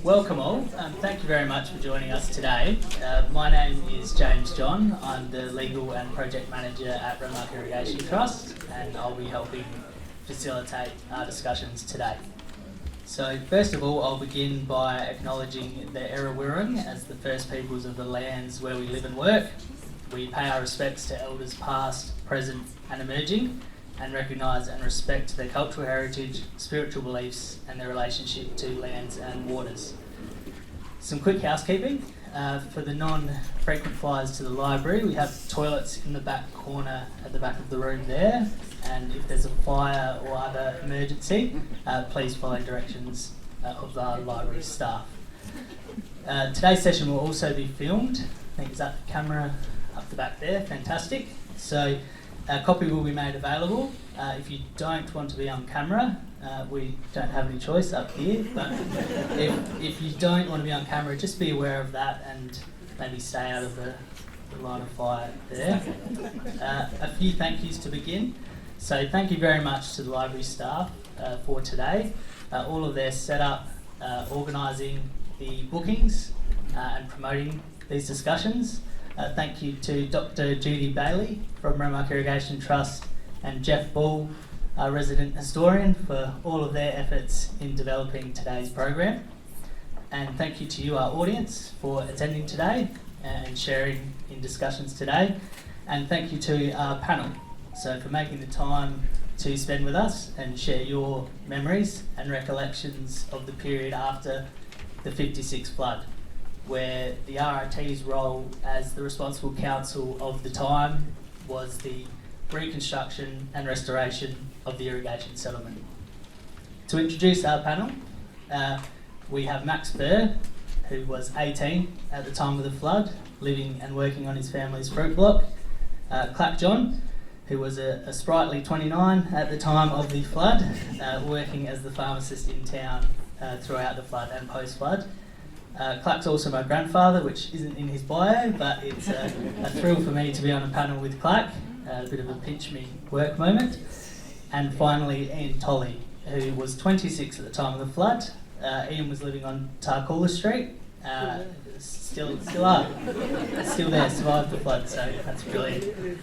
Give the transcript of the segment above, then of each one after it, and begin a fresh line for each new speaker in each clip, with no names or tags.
Welcome all. Thank you very much for joining us today. My name is James John. I'm the Legal and Project Manager at Renmark Irrigation Trust, and I'll be helping facilitate our discussions today. So first of all, I'll begin by acknowledging the Wirrawurrung as the First Peoples of the lands where we live and work. We pay our respects to elders past, present and emerging, and recognise and respect their cultural heritage, spiritual beliefs and their relationship to lands and waters. Some quick housekeeping. For the non-frequent flyers to the library, we have toilets in the back corner at the back of the room there, and if there's a fire or other emergency, please follow directions of the library staff. Today's session will also be filmed. I think it's that camera up the back there, fantastic. So a copy will be made available. If you don't want to be on camera, we don't have any choice up here, but if you don't want to be on camera, just be aware of that and maybe stay out of the line of fire there. A few thank yous to begin. So thank you very much to the library staff for today. All of their setup, organising the bookings and promoting these discussions. Thank you to Dr. Judy Bailey from Renmark Irrigation Trust and Jeff Ball, our resident historian, for all of their efforts in developing today's program. And thank you to you, our audience, for attending today and sharing in discussions today. And thank you to our panel, so for making the time to spend with us and share your memories and recollections of the period after the 56 flood, where the RIT's role as the responsible council of the time was the reconstruction and restoration of the irrigation settlement. To introduce our panel, we have Max Burr, who was 18 at the time of the flood, living and working on his family's fruit block. Clack John, who was a sprightly 29 at the time of the flood, working as the pharmacist in town throughout the flood and post-flood. Clack's also my grandfather, which isn't in his bio, but it's a thrill for me to be on a panel with Clack, a bit of a pinch me work moment. And finally, Ian Tolley, who was 26 at the time of the flood. Ian was living on Tarcoola Street, still there, survived the flood, so that's brilliant.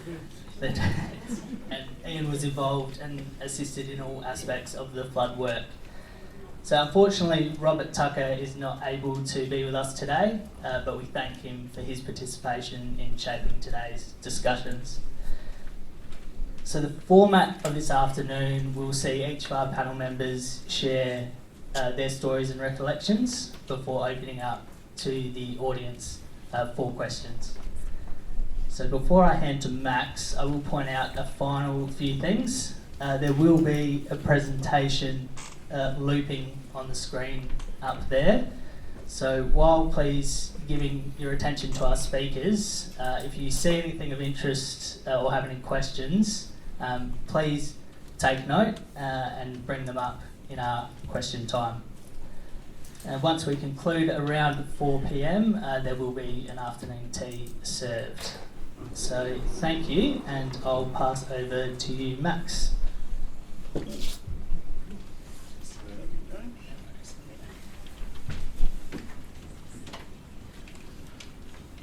And Ian was involved and assisted in all aspects of the flood work. So unfortunately, Robert Tucker is not able to be with us today, but we thank him for his participation in shaping today's discussions. So the format of this afternoon will see each of our panel members share their stories and recollections before opening up to the audience for questions. So before I hand to Max, I will point out a final few things. There will be a presentation looping on the screen up there. So while please giving your attention to our speakers, if you see anything of interest or have any questions, please take note and bring them up in our question time. And once we conclude around 4 p.m, there will be an afternoon tea served. So thank you, and I'll pass over to you, Max.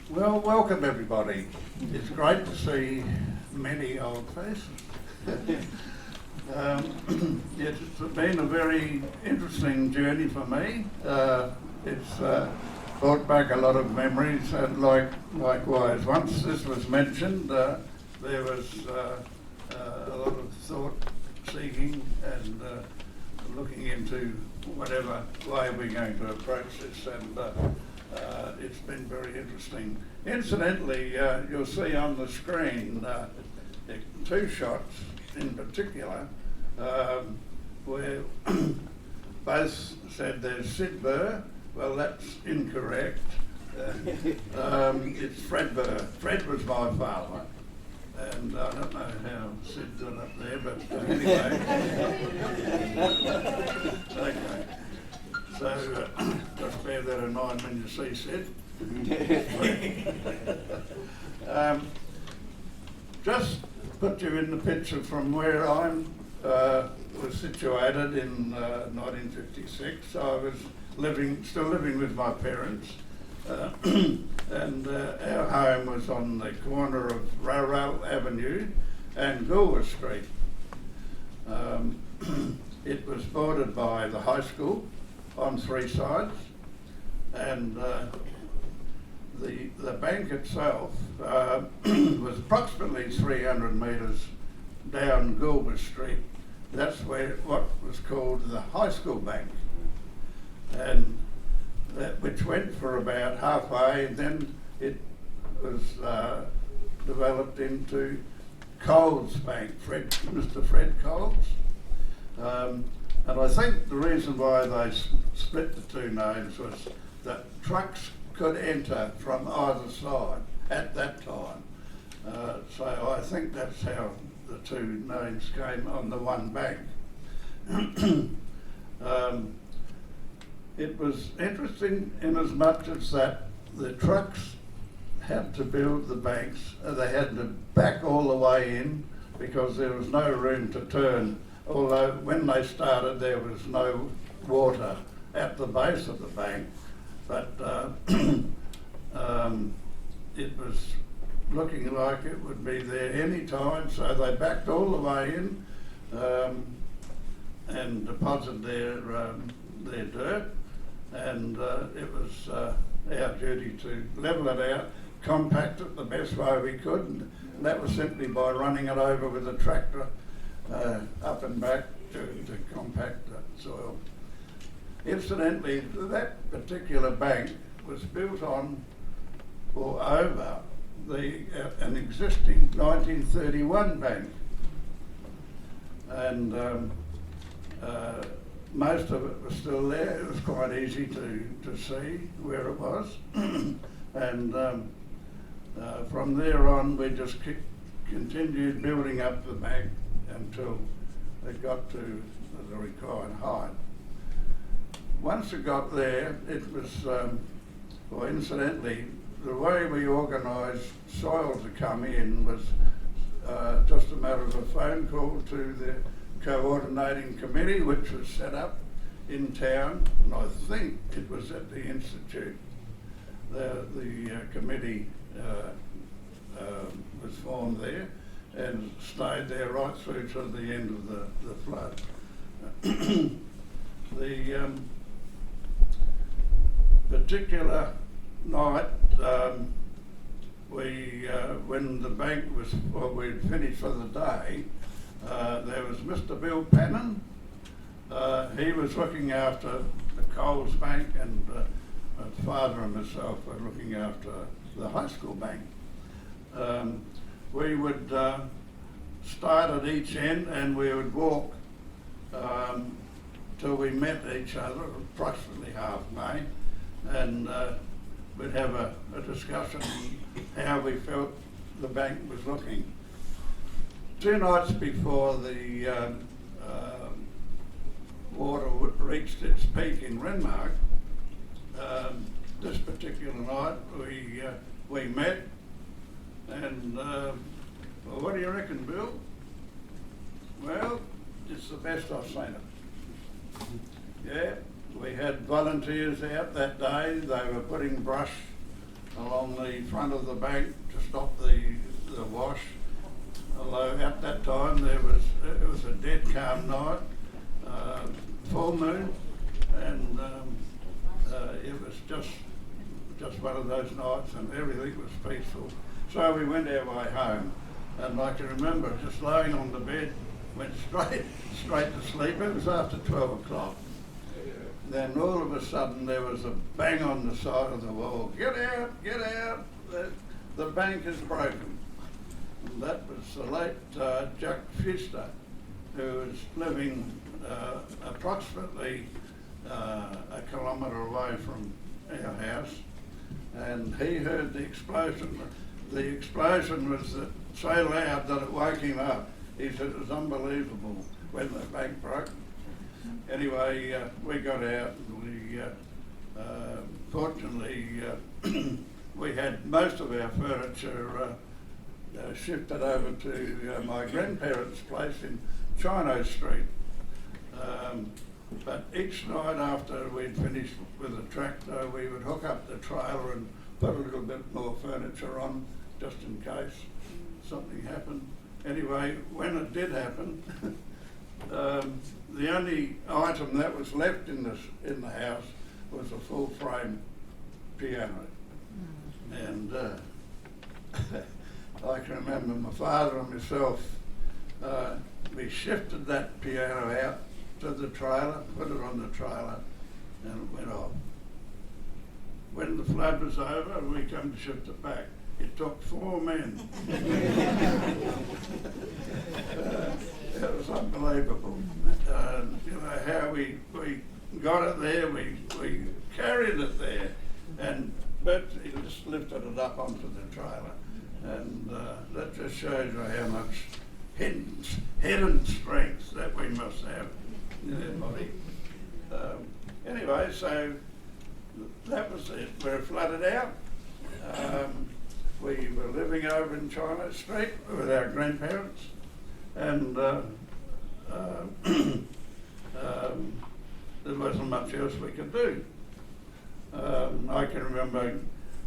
Well, welcome everybody. It's great to see many old faces. It's been a very interesting journey for me. It's brought back a lot of memories, and likewise, once this was mentioned, there was a lot of thought seeking and looking into whatever way we're going to approach this, and it's been very interesting. Incidentally, you'll see on the screen two shots in particular where both said there's Sid Burr. Well, that's incorrect. It's Fred Burr. Fred was my father. And I don't know how Sid got up there, but anyway. Okay. So just bear that in mind when you see Sid. Just put you in the picture from where I was situated in 1956. I was still living with my parents. And our home was on the corner of Rowrell Avenue and Goulburn Street. It was bordered by the high school on three sides, and the bank itself was approximately 300 metres down Goulburn Street. That's where what was called the high school bank, and which went for about halfway, and then it was developed into Coles Bank, Mr. Fred Coles. And I think the reason why they split the two names was that trucks could enter from either side at that time. So I think that's how the two names came on the one bank. It was interesting in as much as that the trucks had to build the banks, they had to back all the way in because there was no room to turn, although when they started there was no water at the base of the bank, but it was looking like it would be there any time, so they backed all the way in and deposited their dirt, and it was our duty to level it out, compact it the best way we could, and that was simply by running it over with a tractor up and back to compact the soil. Incidentally, that particular bank was built on or over an existing 1931 bank, and most of it was still there. It was quite easy to see where it was, and from there on we just continued building up the bank until it got to the required height. Once it got there, it was, well, incidentally, the way we organised soil to come in was just a matter of a phone call to the coordinating committee, which was set up in town, and I think it was at the Institute. The committee was formed there and stayed there right through to the end of the flood. The particular night, when the bank was, well, we'd finished for the day, there was Mr. Bill Pannon. He was looking after the Coles Bank, and my father and myself were looking after the high school bank. We would start at each end and we would walk till we met each other, approximately halfway, and we'd have a discussion on how we felt the bank was looking. 2 nights before the water reached its peak in Renmark, this particular night we met, and well, what do you reckon, Bill? Well, it's the best I've seen it. Yeah, we had volunteers out that day. They were putting brush along the front of the bank to stop the wash. Although at that time it was a dead calm night, full moon, and it was just one of those nights, and everything was peaceful. So we went our way home, and I can remember just lying on the bed, went straight to sleep. It was after 12 o'clock. Then all of a sudden there was a bang on the side of the wall. Get out, get out, the bank is broken. And that was the late Jack Pfister, who was living approximately a kilometre away from our house, and he heard the explosion. The explosion was so loud that it woke him up. He said it was unbelievable when the bank broke. Anyway, we got out, and we fortunately we had most of our furniture shifted over to my grandparents' place in Chino Street. But each night after we'd finished with the tractor, we would hook up the trailer and put a little bit more furniture on, just in case something happened. Anyway, when it did happen, the only item that was left in the house was a full frame piano. And I can remember my father and myself, we shifted that piano out to the trailer, put it on the trailer, and it went off. When the flood was over, we come to shift it back. It took 4 men. It was unbelievable. You know, how we got it there, we carried it there, and virtually just lifted it up onto the trailer. And that just shows you how much hidden strength that we must have in our body. Anyway, so that was it. We were flooded out. We were living over in China Street with our grandparents, and there wasn't much else we could do. I can remember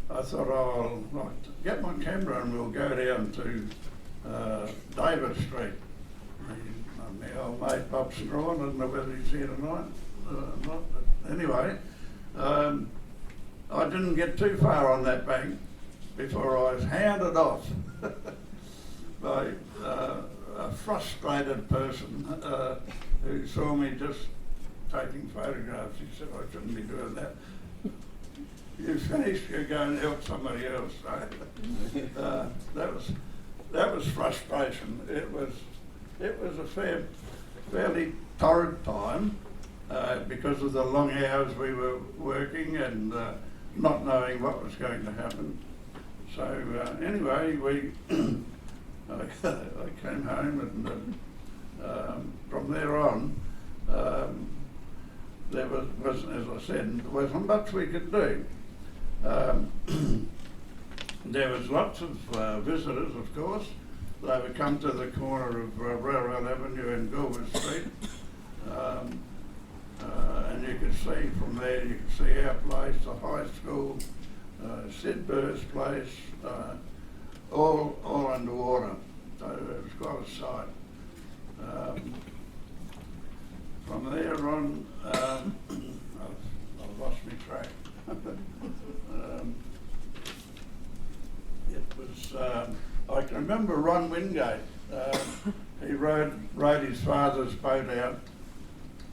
I thought, oh, I'll get my camera and we'll go down to David Street. My old mate Bob Strawn, I don't know whether he's here tonight or not, but anyway, I didn't get too far on that bank before I was hounded off by a frustrated person who saw me just taking photographs. He said, I shouldn't be doing that. You finished, you go and help somebody else. So, that was frustration. It was a fairly torrid time because of the long hours we were working and not knowing what was going to happen. So anyway, I came home, and from there on, there was, as I said, there wasn't much we could do. There was lots of visitors, of course. They would come to the corner of Railroad Avenue and Gilbert Street, and you could see from there, you could see our place, the high school, Sid Burr's place, all underwater. So it was quite a sight. From there on, I've lost my track. It was, I can remember Ron Wingate. He rode his father's boat out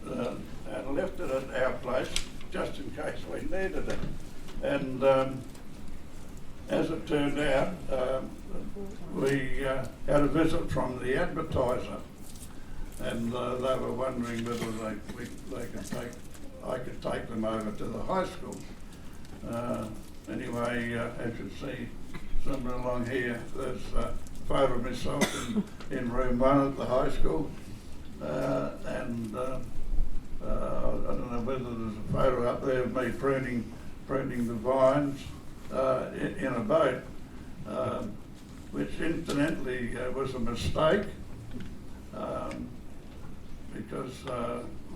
and left it at our place just in case we needed it. And as it turned out, we had a visit from the advertiser, and they were wondering whether I could take them over to the high school. Anyway, as you see somewhere along here, there's a photo of myself in room 1 at the high school, and I don't know whether there's a photo up there of me pruning the vines in a boat, which incidentally was a mistake because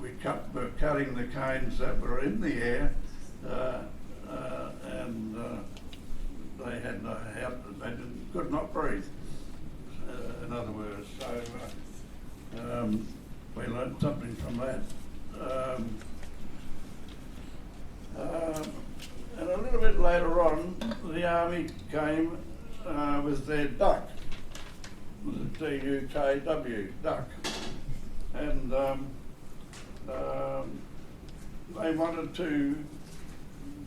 we were cutting the canes that were in the air, and they had no help, they could not breathe, in other words. So we learned something from that. And a little bit later on, the army came with their duck, the DUKW, duck, and they wanted to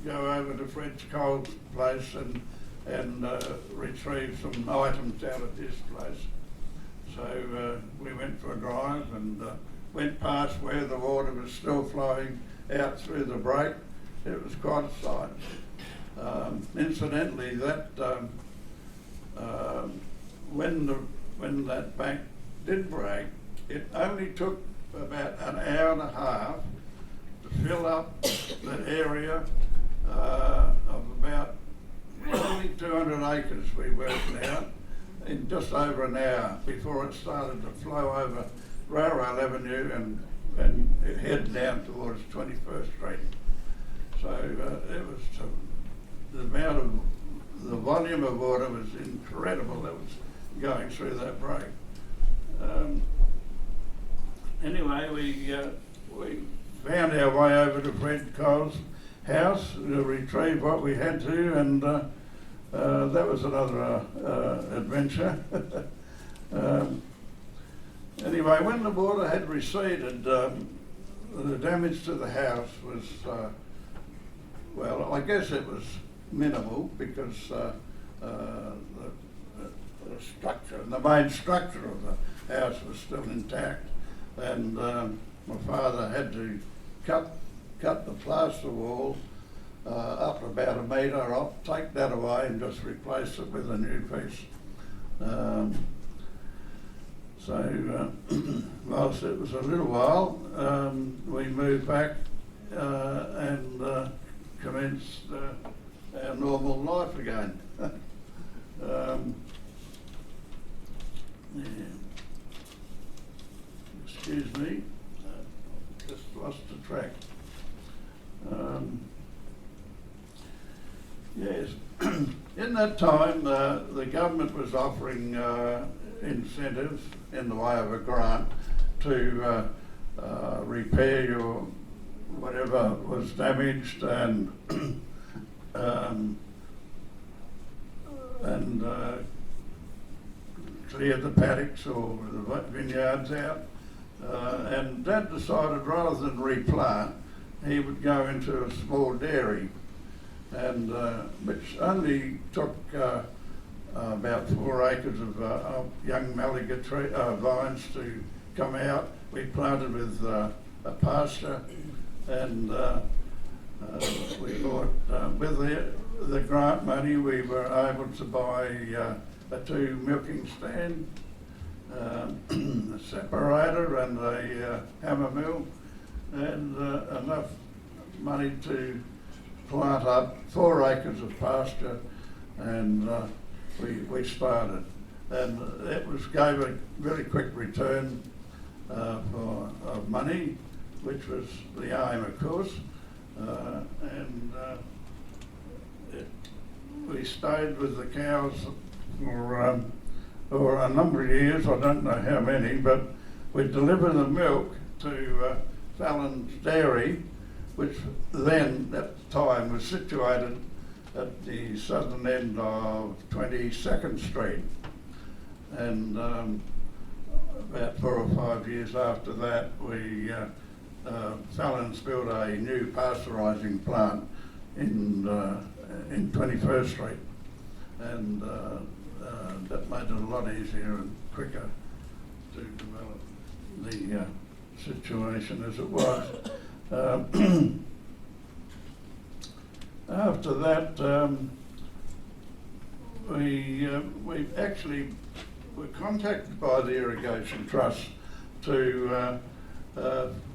go over to Fred's Cole's place and retrieve some items out of his place. So we went for a drive and went past where the water was still flowing out through the break. It was quite a sight. Incidentally, that when that bank did break, it only took about an hour and a half to fill up the area of about only 200 acres we worked out in just over an hour before it started to flow over Railroad Avenue and and head down towards 21st Street. So it was the amount of the volume of water was incredible that was going through that break. Anyway, we found our way over to Fred Cole's house to retrieve what we had to, and that was another adventure. Anyway, when the water had receded, the damage to the house was, well, I guess it was minimal because the structure, the main structure of the house was still intact, and my father had to cut the plaster wall up about a metre off, take that away and just replace it with a new piece. So whilst it was a little while, we moved back and commenced our normal life again. Yeah. Excuse me, just lost the track. Yes, in that time the government was offering incentives in the way of a grant to repair your whatever was damaged and clear the paddocks or the vineyards out. And Dad decided rather than replant, he would go into a small dairy, and which only took about 4 acres of young Malaga tree, vines to come out. We planted with a pasture, and we bought, with the grant money, we were able to buy a 2 milking stand, a separator and a hammer mill, and enough money to plant up 4 acres of pasture, and we started. And it gave a very quick return of money, which was the aim, of course, and we stayed with the cows for a number of years. I don't know how many, but we delivered the milk to Fallon's Dairy, which then at the time was situated at the southern end of 22nd Street. And about 4 or 5 years after that, Fallon's built a new pasteurising plant in 21st Street, and that made it a lot easier and quicker to develop the situation as it was. After that, we actually were contacted by the Irrigation Trust to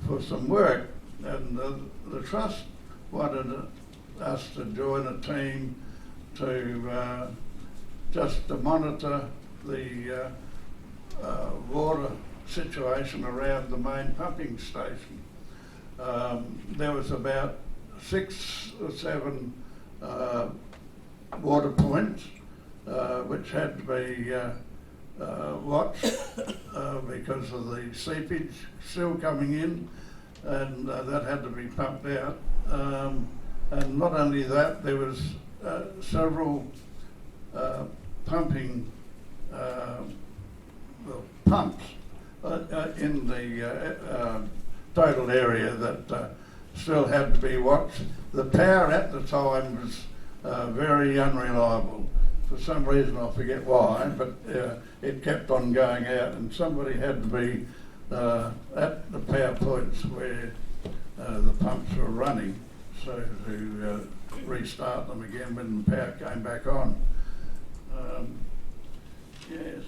for some work, and the trust wanted us to join a team to just to monitor the water situation around the main pumping station. There was about 6 or 7 water points which had to be watched because of the seepage still coming in, and that had to be pumped out. And not only that, there was several pumping pumps in the total area that still had to be watched. The power at the time was very unreliable. For some reason, I forget why, but it kept on going out, and somebody had to be at the power points where the pumps were running, so to restart them again when the power came back on. Yes.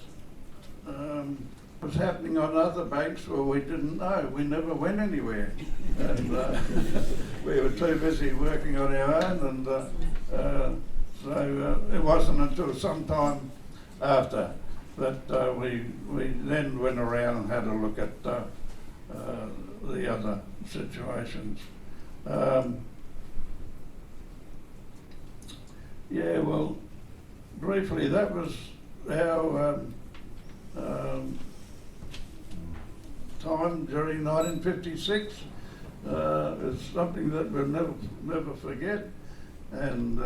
It was happening on other banks where we didn't know. We never went anywhere. And we were too busy working on our own, and so it wasn't until some time after that we then went around and had a look at the other situations. Yeah, well, briefly, that was our time during 1956. It's something that we'll never forget, and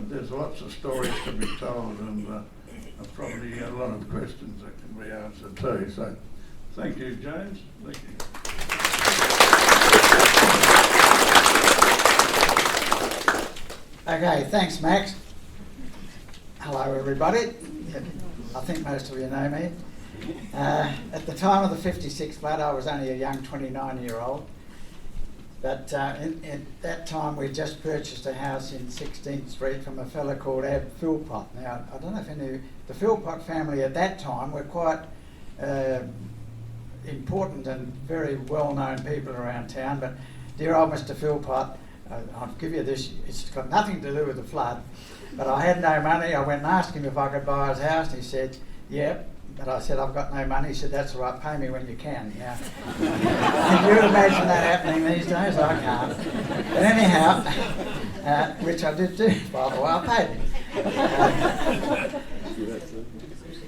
there's lots of stories to be told, and probably a lot of questions that can be answered too. So, thank you, James. Thank you.
Okay, thanks, Max. Hello, everybody. I think most of you know me. At the time of the 56 flood, I was only a young 29-year-old. But at that time, we just purchased a house in 16th Street from a fella called Ab Philpott. Now, I don't know if you knew, the Philpott family at that time were quite important and very well-known people around town. But dear old Mr. Philpott, I'll give you this, it's got nothing to do with the flood, but I had no money. I went and asked him if I could buy his house, and he said, yep. But I said, I've got no money. He said, that's all right, pay me when you can. Now, can you imagine that happening these days? I can't. But anyhow, which I did do, by the way, I paid him.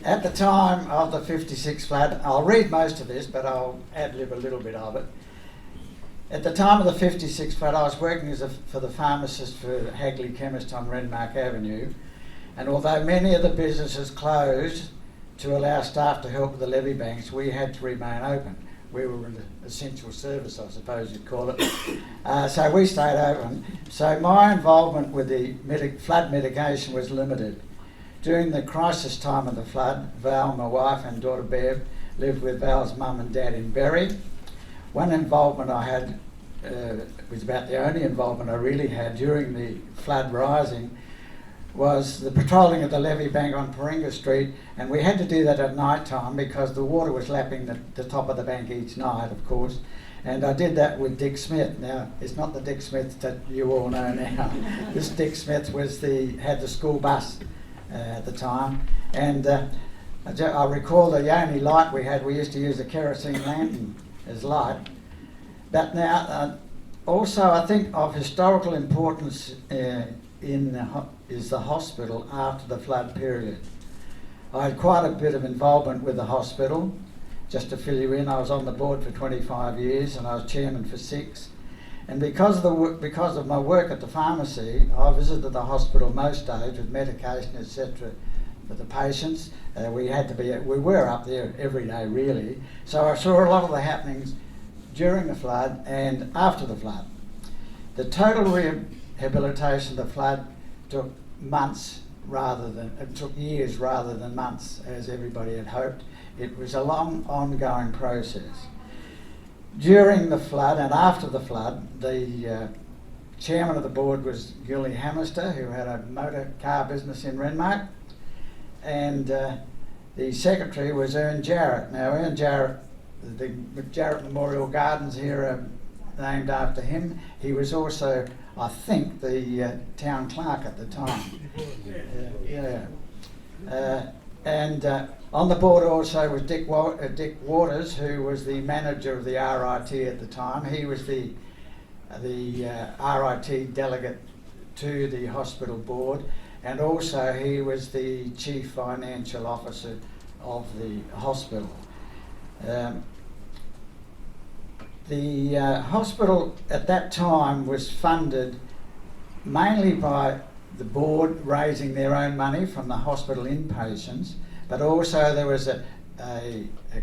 At the time of the 56 flood, I'll read most of this, but I'll ad-lib a little bit of it. At the time of the 56 flood, I was working for the pharmacist for Hagley Chemist on Renmark Avenue, and although many of the businesses closed to allow staff to help with the levee banks, we had to remain open. We were an essential service, I suppose you'd call it. So we stayed open. So my involvement with the flood mitigation was limited. During the crisis time of the flood, Val, my wife, and daughter Bev lived with Val's mum and dad in Berry. One involvement I had was about the only involvement I really had during the flood rising, was the patrolling of the levee bank on Paringa Street, and we had to do that at night time because the water was lapping the top of the bank each night, of course. And I did that with Dick Smith. Now, it's not the Dick Smith that you all know now. This Dick Smith had the school bus at the time, and I recall the only light we had, we used to use a kerosene lantern as light. But now, also I think of historical importance is the hospital after the flood period. I had quite a bit of involvement with the hospital. Just to fill you in, I was on the board for 25 years and I was chairman for 6. And because of my work at the pharmacy, I visited the hospital most days with medication, etc. for the patients. We were up there every day really. So I saw a lot of the happenings during the flood and after the flood. The total rehabilitation of the flood took years rather than months, as everybody had hoped. It was a long, ongoing process. During the flood and after the flood, the chairman of the board was Gilly Hammerster, who had a motor car business in Renmark, and the secretary was Ern Jarrett. Now, Ern Jarrett, the Jarrett Memorial Gardens here are named after him. He was also, I think, the town clerk at the time. And on the board also was Dick Waters, who was the manager of the RIT at the time. He was the RIT delegate to the hospital board, and also he was the chief financial officer of the hospital. The hospital at that time was funded mainly by the board raising their own money from the hospital inpatients, but also there was a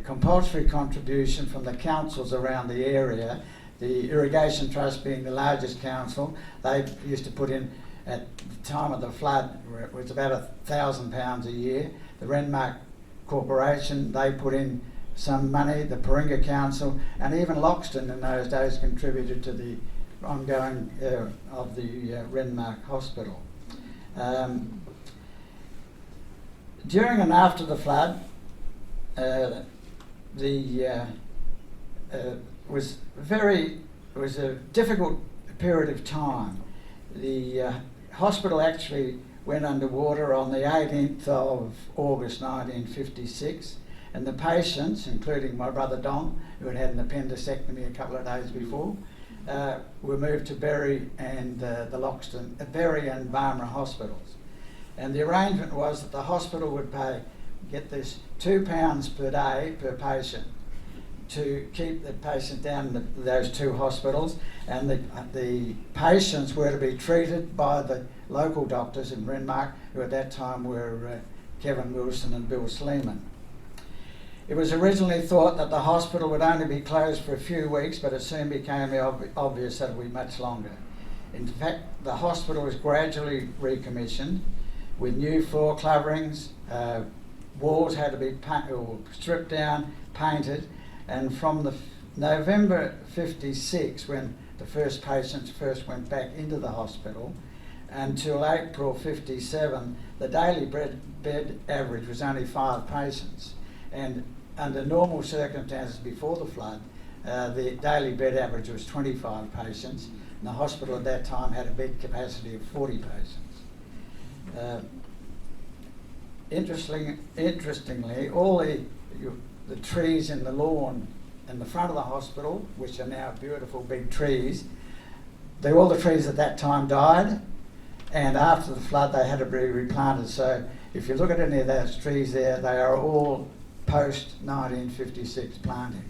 compulsory contribution from the councils around the area. The Irrigation Trust being the largest council, they used to put in, at the time of the flood, it was about £1,000 a year. The Renmark Corporation, they put in some money, the Paringa Council, and even Loxton in those days contributed to the ongoing of the Renmark Hospital. During and after the flood, it was a difficult period of time. The hospital actually went underwater on the 18th of August 1956, And the patients, including my brother Don, who had an appendectomy a couple of days before, were moved to Berry and Berry and Barmera hospitals. And the arrangement was that the hospital would pay, get this, £2 per day per patient to keep the patient down in those two hospitals, and the patients were to be treated by the local doctors in Renmark, who at that time were Kevin Wilson and Bill Sleeman. It was originally thought that the hospital would only be closed for a few weeks, but it soon became obvious that it would be much longer. In fact, the hospital was gradually recommissioned with new floor coverings, walls had to be stripped down, painted, and from the November 56, when the first patients first went back into the hospital, until April 57, the daily bed average was only 5 patients. And under normal circumstances before the flood, the daily bed average was 25 patients, and the hospital at that time had a bed capacity of 40 patients. Interestingly, all the trees in the lawn in the front of the hospital, which are now beautiful big trees, all the trees at that time died, and after the flood they had to be replanted. So if you look at any of those trees there, they are all post-1956 plantings.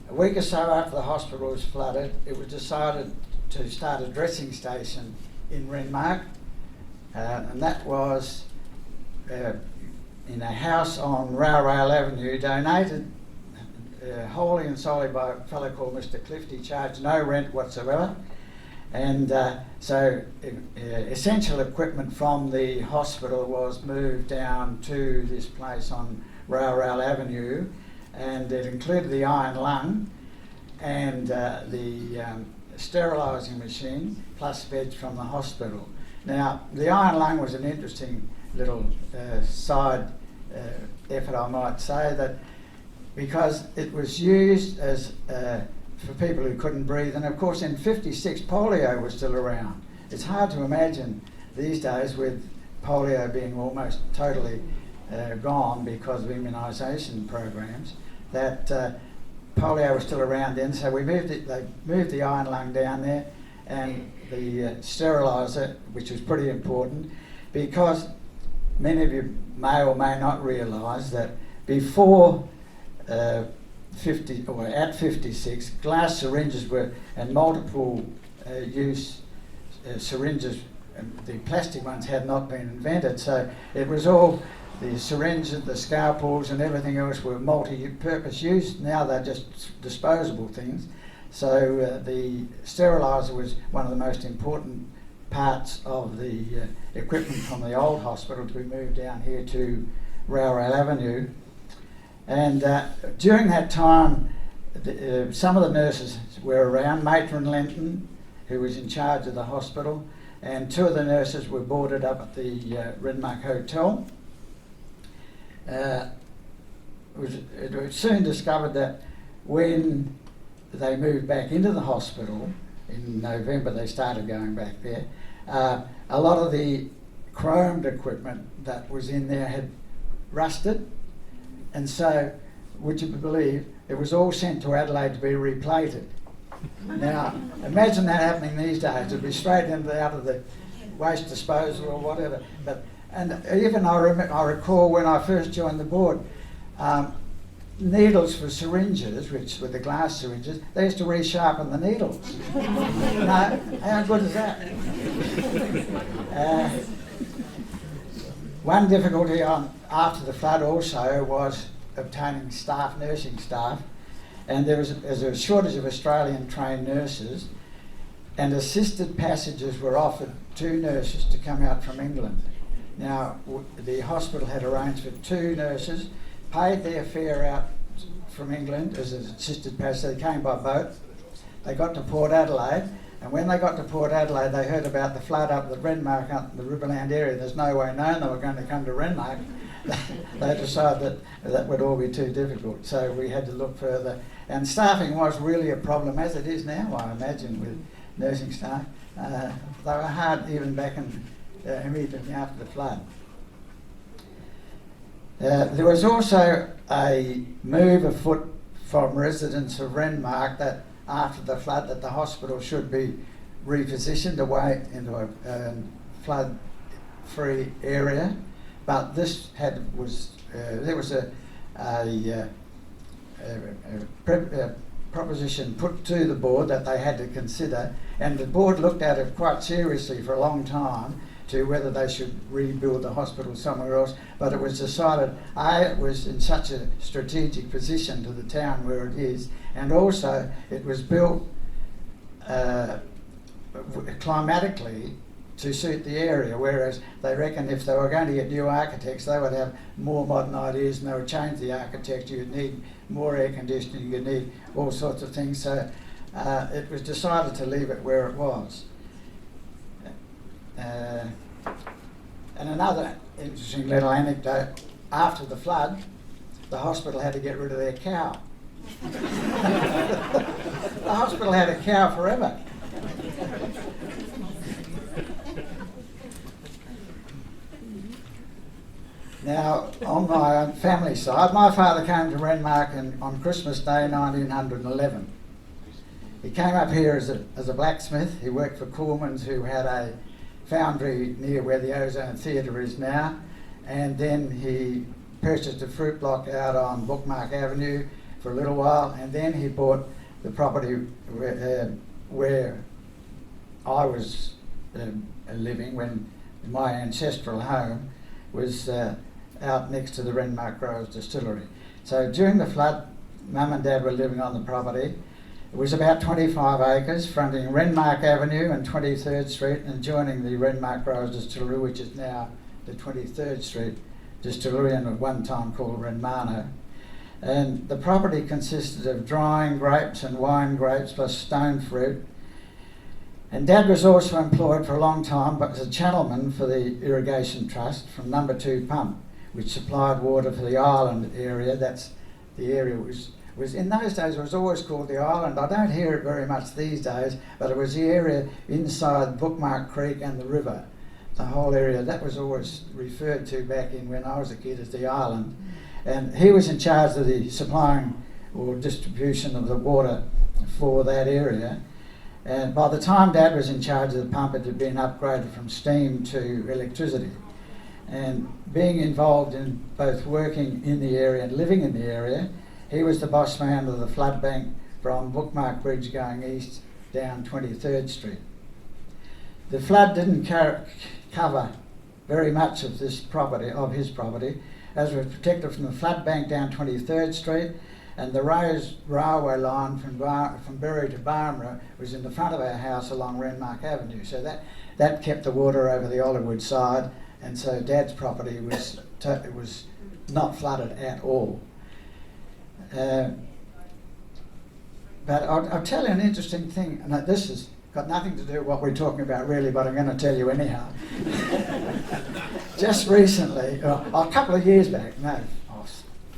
A week or so after the hospital was flooded, it was decided to start a dressing station in Renmark, and that was in a house on Railrail Avenue, donated wholly and solely by a fellow called Mr. Clift. He charged no rent whatsoever, and so essential equipment from the hospital was moved down to this place on Railrail Avenue, and it included the iron lung and the sterilising machine, plus beds from the hospital. Now, the iron lung was an interesting little side effort, I might say, that because it was used as for people who couldn't breathe, and of course in 56 polio was still around. It's hard to imagine these days, with polio being almost totally gone because of immunisation programs, that polio was still around then. So we moved it. They moved the iron lung down there, and the steriliser, which was pretty important, because many of you may or may not realise that before 50 or at 56, glass syringes were, and multiple use syringes, and the plastic ones had not been invented. So it was all the syringes, the scalpels, and everything else were multi-purpose use. Now they're just disposable things. So the steriliser was one of the most important parts of the equipment from the old hospital to be moved down here to Railrail Avenue. And during that time, some of the nurses were around. Matron Lenton, who was in charge of the hospital, and 2 of the nurses were boarded up at the Renmark Hotel. It was soon discovered that when they moved back into the hospital in November, they started going back there, a lot of the chromed equipment that was in there had rusted, and so, would you believe, it was all sent to Adelaide to be replated. Now, imagine that happening these days. It'd be straight out of the waste disposal or whatever. And even I recall when I first joined the board, needles for syringes, which were the glass syringes, they used to resharpen the needles. Now, how good is that? One difficulty after the flood also was obtaining staff, nursing staff, and there was a shortage of Australian trained nurses, and assisted passages were offered to nurses to come out from England. Now, the hospital had arranged for 2 nurses, paid their fare out from England as an assisted passage. They came by boat. They got to Port Adelaide, and when they got to Port Adelaide, they heard about the flood up the Renmark, up in the Riverland area. There's no way known they were going to come to Renmark. They decided that would all be too difficult, so we had to look further. And staffing was really a problem, as it is now, I imagine, with nursing staff. They were hard even back in immediately after the flood. There was also a move afoot from residents of Renmark that after the flood that the hospital should be repositioned away into a flood-free area, but this there was a proposition put to the board that they had to consider, and the board looked at it quite seriously for a long time to whether they should rebuild the hospital somewhere else, but it was decided it was in such a strategic position to the town where it is, and also it was built climatically to suit the area, whereas they reckon if they were going to get new architects, they would have more modern ideas and they would change the architecture. You'd need more air conditioning, you'd need all sorts of things, so it was decided to leave it where it was. And another interesting little anecdote, after the flood, the hospital had to get rid of their cow. The hospital had a cow forever. Now, on my own family side, my father came to Renmark on Christmas Day 1911. He came up here as a blacksmith. He worked for Coolmans, who had a foundry near where the Ozone Theatre is now, and then he purchased a fruit block out on Bookmark Avenue for a little while, and then he bought the property where I was living when my ancestral home was out next to the Renmark Growers Distillery. So during the flood, Mum and Dad were living on the property. It was about 25 acres, fronting Renmark Avenue and 23rd Street and joining the Renmark Growers Distillery, which is now the 23rd Street Distillery and at one time called Renmarno. And the property consisted of drying grapes and wine grapes plus stone fruit. And Dad was also employed for a long time but as a channelman for the Irrigation Trust from number 2 pump, which supplied water for the island area. That's the area was in those days it was always called the island. I don't hear it very much these days, but it was the area inside Bookmark Creek and the river. The whole area, that was always referred to back in when I was a kid as the island. And he was in charge of the supplying or distribution of the water for that area. And by the time Dad was in charge of the pump, it had been upgraded from steam to electricity. And being involved in both working in the area and living in the area, he was the boss man of the flood bank from Bookmark Bridge going east down 23rd Street. The flood didn't cover very much of his property, as was protected from the flood bank down 23rd Street, and the railway line from Bury to Barmera was in the front of our house along Renmark Avenue. So that kept the water over the Hollywood side, and so Dad's property was not flooded at all. But I'll tell you an interesting thing, and this has got nothing to do with what we're talking about really, but I'm going to tell you anyhow. Just recently, a couple of years back,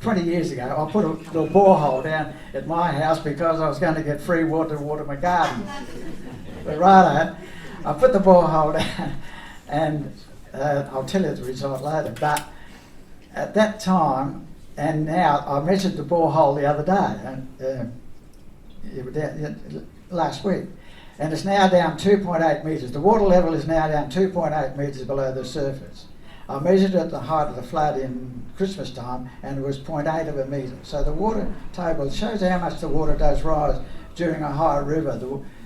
20 years ago, I put a little borehole down at my house because I was going to get free water to water my garden. But righto, I put the borehole down, and I'll tell you the result later, but at that time, and now I measured the borehole the other day, last week, and it's now down 2.8 metres. The water level is now down 2.8 metres below the surface. I measured it at the height of the flood in Christmas time, and it was 0.8 of a metre. So the water table shows how much the water does rise during a high river,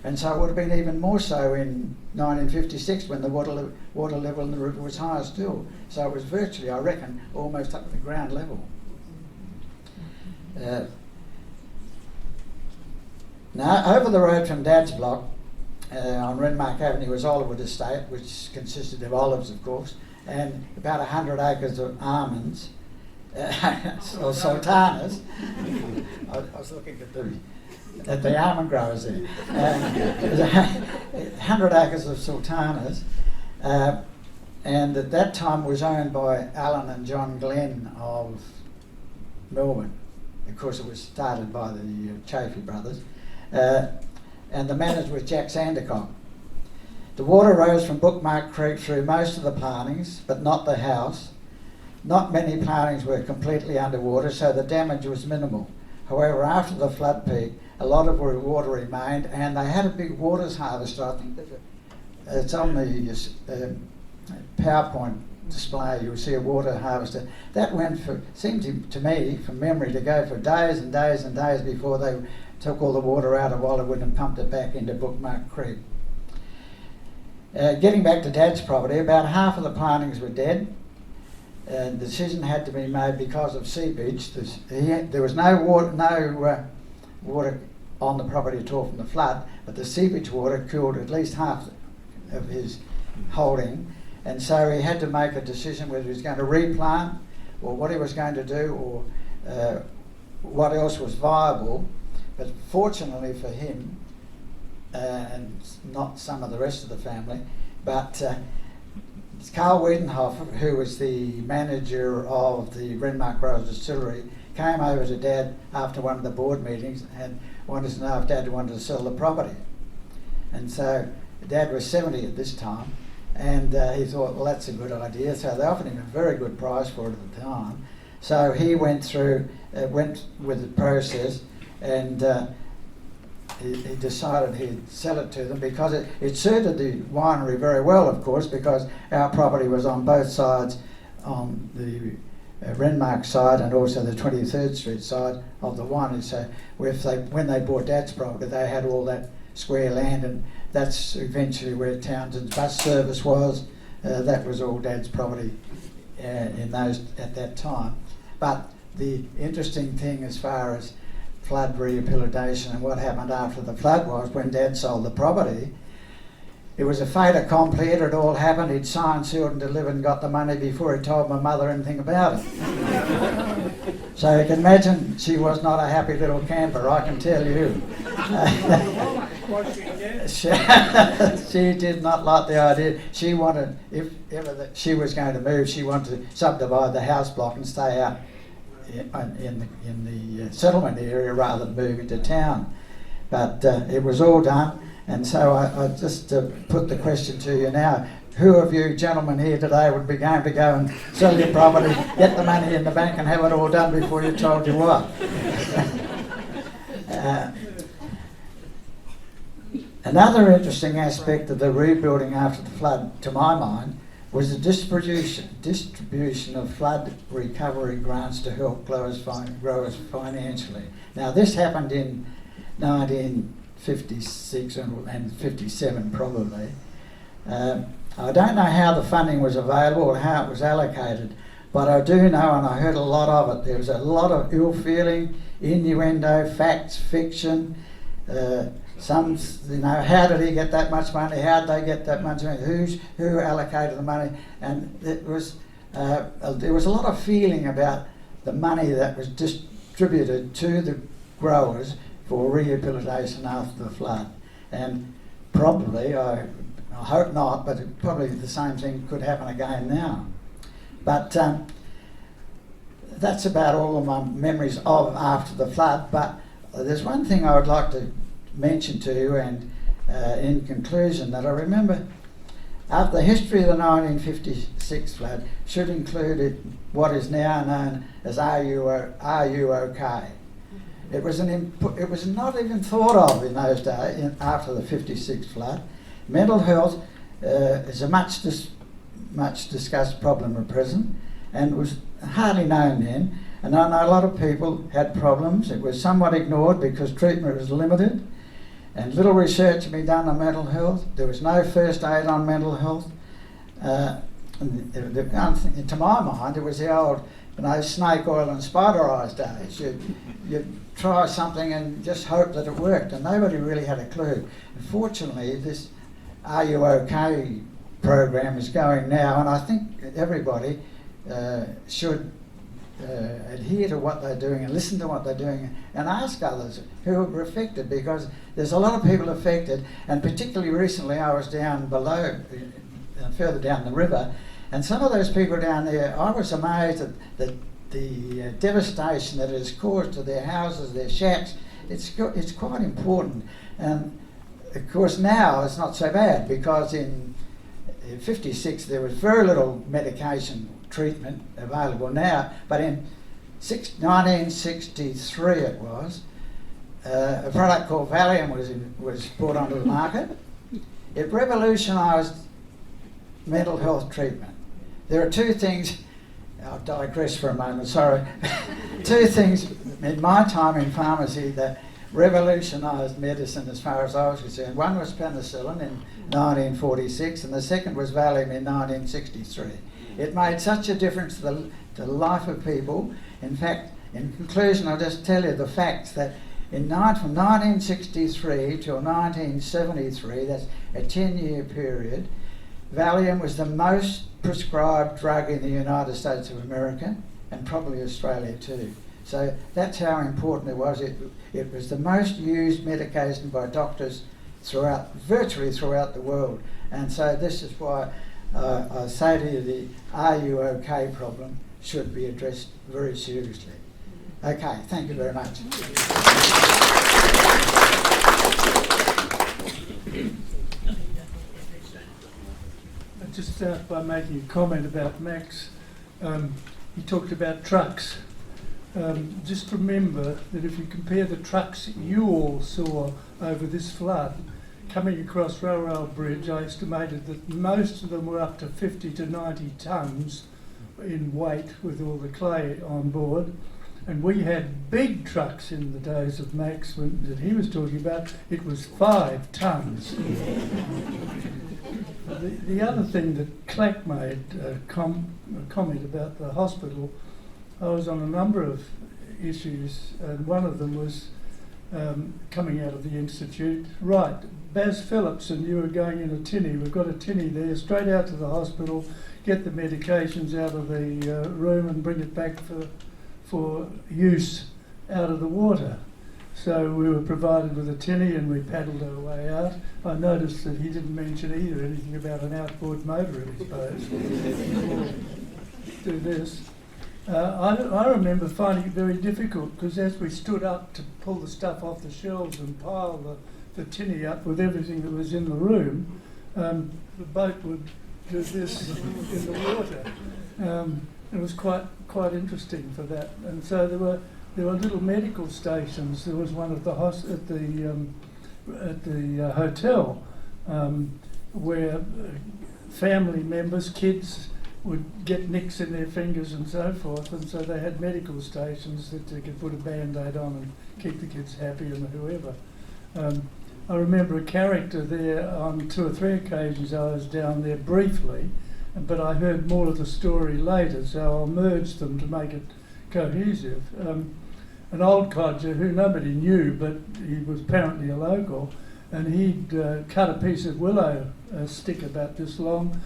and so it would have been even more so in 1956 when the water level in the river was higher still. So it was virtually, I reckon, almost up to the ground level. Now, over the road from Dad's block on Renmark Avenue was Hollywood Estate, which consisted of olives, of course, and about 100 acres of almonds, or sultanas. I was looking at the almond growers there. 100 acres of sultanas, and at that time was owned by Alan and John Glenn of Melbourne. Of course, it was started by the Chafee brothers, and the manager was Jack Sandercock. The water rose from Bookmark Creek through most of the plantings, but not the house. Not many plantings were completely underwater, so the damage was minimal. However, after the flood peak, a lot of water remained, and they had a big waters harvester. I think it's on the PowerPoint display. You'll see a water harvester. That seemed to me, from memory, to go for days and days and days before they took all the water out of Wallerwood and pumped it back into Bookmark Creek. Getting back to Dad's property, about half of the plantings were dead. The decision had to be made because of seepage. There was no water on the property at all from the flood, but the seepage water killed at least half of his holding, and so he had to make a decision whether he was going to replant or what he was going to do, or what else was viable. But fortunately for him, and not some of the rest of the family, but Carl Wiedenhofer, who was the manager of the Renmark Growers Distillery, came over to Dad after one of the board meetings and wanted to know if Dad wanted to sell the property. And so Dad was 70 at this time, and he thought, well, that's a good idea. So they offered him a very good price for it at the time. So he went with the process, and he decided he'd sell it to them because it suited the winery very well, of course, because our property was on both sides, on the Renmark side and also the 23rd Street side of the winery. So when they bought Dad's property, they had all that square land, and that's eventually where Townsend's bus service was. That was all Dad's property at that time. But the interesting thing as far as flood rehabilitation and what happened after the flood was when Dad sold the property, it was a fait accompli. It had all happened. He'd signed, sealed and delivered and got the money before he told my mother anything about it. So you can imagine she was not a happy little camper, I can tell you. She did not like the idea. She wanted, if ever she was going to move, she wanted to subdivide the house block and stay out in the settlement area rather than move into town. But it was all done, and so I just put the question to you now. Who of you gentlemen here today would be going to go and sell your property, get the money in the bank and have it all done before you told your wife? Another interesting aspect of the rebuilding after the flood, to my mind, was the distribution of flood recovery grants to help growers financially. Now this happened in 1956 and 57 probably. I don't know how the funding was available or how it was allocated, but I do know, and I heard a lot of it, there was a lot of ill feeling, innuendo, facts, fiction. Some, how did he get that much money? How did they get that much money? Who allocated the money? And there was a lot of feeling about the money that was distributed to the growers for rehabilitation after the flood. And probably, I hope not, but probably the same thing could happen again now. But that's about all of my memories of after the flood. But there's one thing I would like to mention to you, and in conclusion, that I remember after the history of the 1956 flood should include what is now known as Are You OK? It was not even thought of in those days after the 56 flood. Mental health is a much discussed problem at present, and was hardly known then. And I know a lot of people had problems. It was somewhat ignored because treatment was limited, and little research had been done on mental health. There was no first aid on mental health. To my mind, it was the old, snake oil and spider eyes days. You'd try something and just hope that it worked, and nobody really had a clue. Unfortunately, this Are You OK program is going now, and I think everybody should adhere to what they're doing and listen to what they're doing and ask others who are affected, because there's a lot of people affected. And particularly recently I was down below, further down the river, and some of those people down there, I was amazed at the devastation that it has caused to their houses, their shacks. It's quite important. And of course now it's not so bad, because in 56 there was very little medication treatment available now, but in 1963 it was, a product called Valium was brought onto the market. It revolutionised mental health treatment. There are two things, I'll digress for a moment, sorry. Two things in my time in pharmacy that revolutionised medicine as far as I was concerned. One was penicillin in 1946 and the second was Valium in 1963. It made such a difference to the life of people. In fact, in conclusion, I'll just tell you the facts that from 1963 till 1973, that's a 10-year period, Valium was the most prescribed drug in the United States of America and probably Australia too. So that's how important it was. It was the most used medication by doctors virtually throughout the world. And so this is why I say to you, the "Are you okay?" problem should be addressed very seriously. Okay, thank you very much.
I'll just start by making a comment about Max. He talked about trucks. Just remember that if you compare the trucks you all saw over this flood, coming across Rowell Bridge, I estimated that most of them were up to 50 to 90 tonnes in weight with all the clay on board. And we had big trucks in the days of Max that he was talking about. It was 5 tonnes. The other thing that Clack made a comment about the hospital, I was on a number of issues, and one of them was coming out of the Institute. Right, Baz Phillips and you are going in a tinny. We've got a tinny there, straight out to the hospital, get the medications out of the room and bring it back for use out of the water. So we were provided with a tinny and we paddled our way out. I noticed that he didn't mention either anything about an outboard motor in his boat. Do this. I remember finding it very difficult because as we stood up to pull the stuff off the shelves and pile the tinny up with everything that was in the room, the boat would do this in the water. It was quite interesting for that. And so there were little medical stations. There was one at the hotel where family members, kids, would get nicks in their fingers and so forth, and so they had medical stations that they could put a band-aid on and keep the kids happy and whoever. I remember a character there on 2 or 3 occasions I was down there briefly, but I heard more of the story later, so I'll merge them to make it cohesive. An old codger who nobody knew, but he was apparently a local, and he'd cut a piece of willow stick about this long,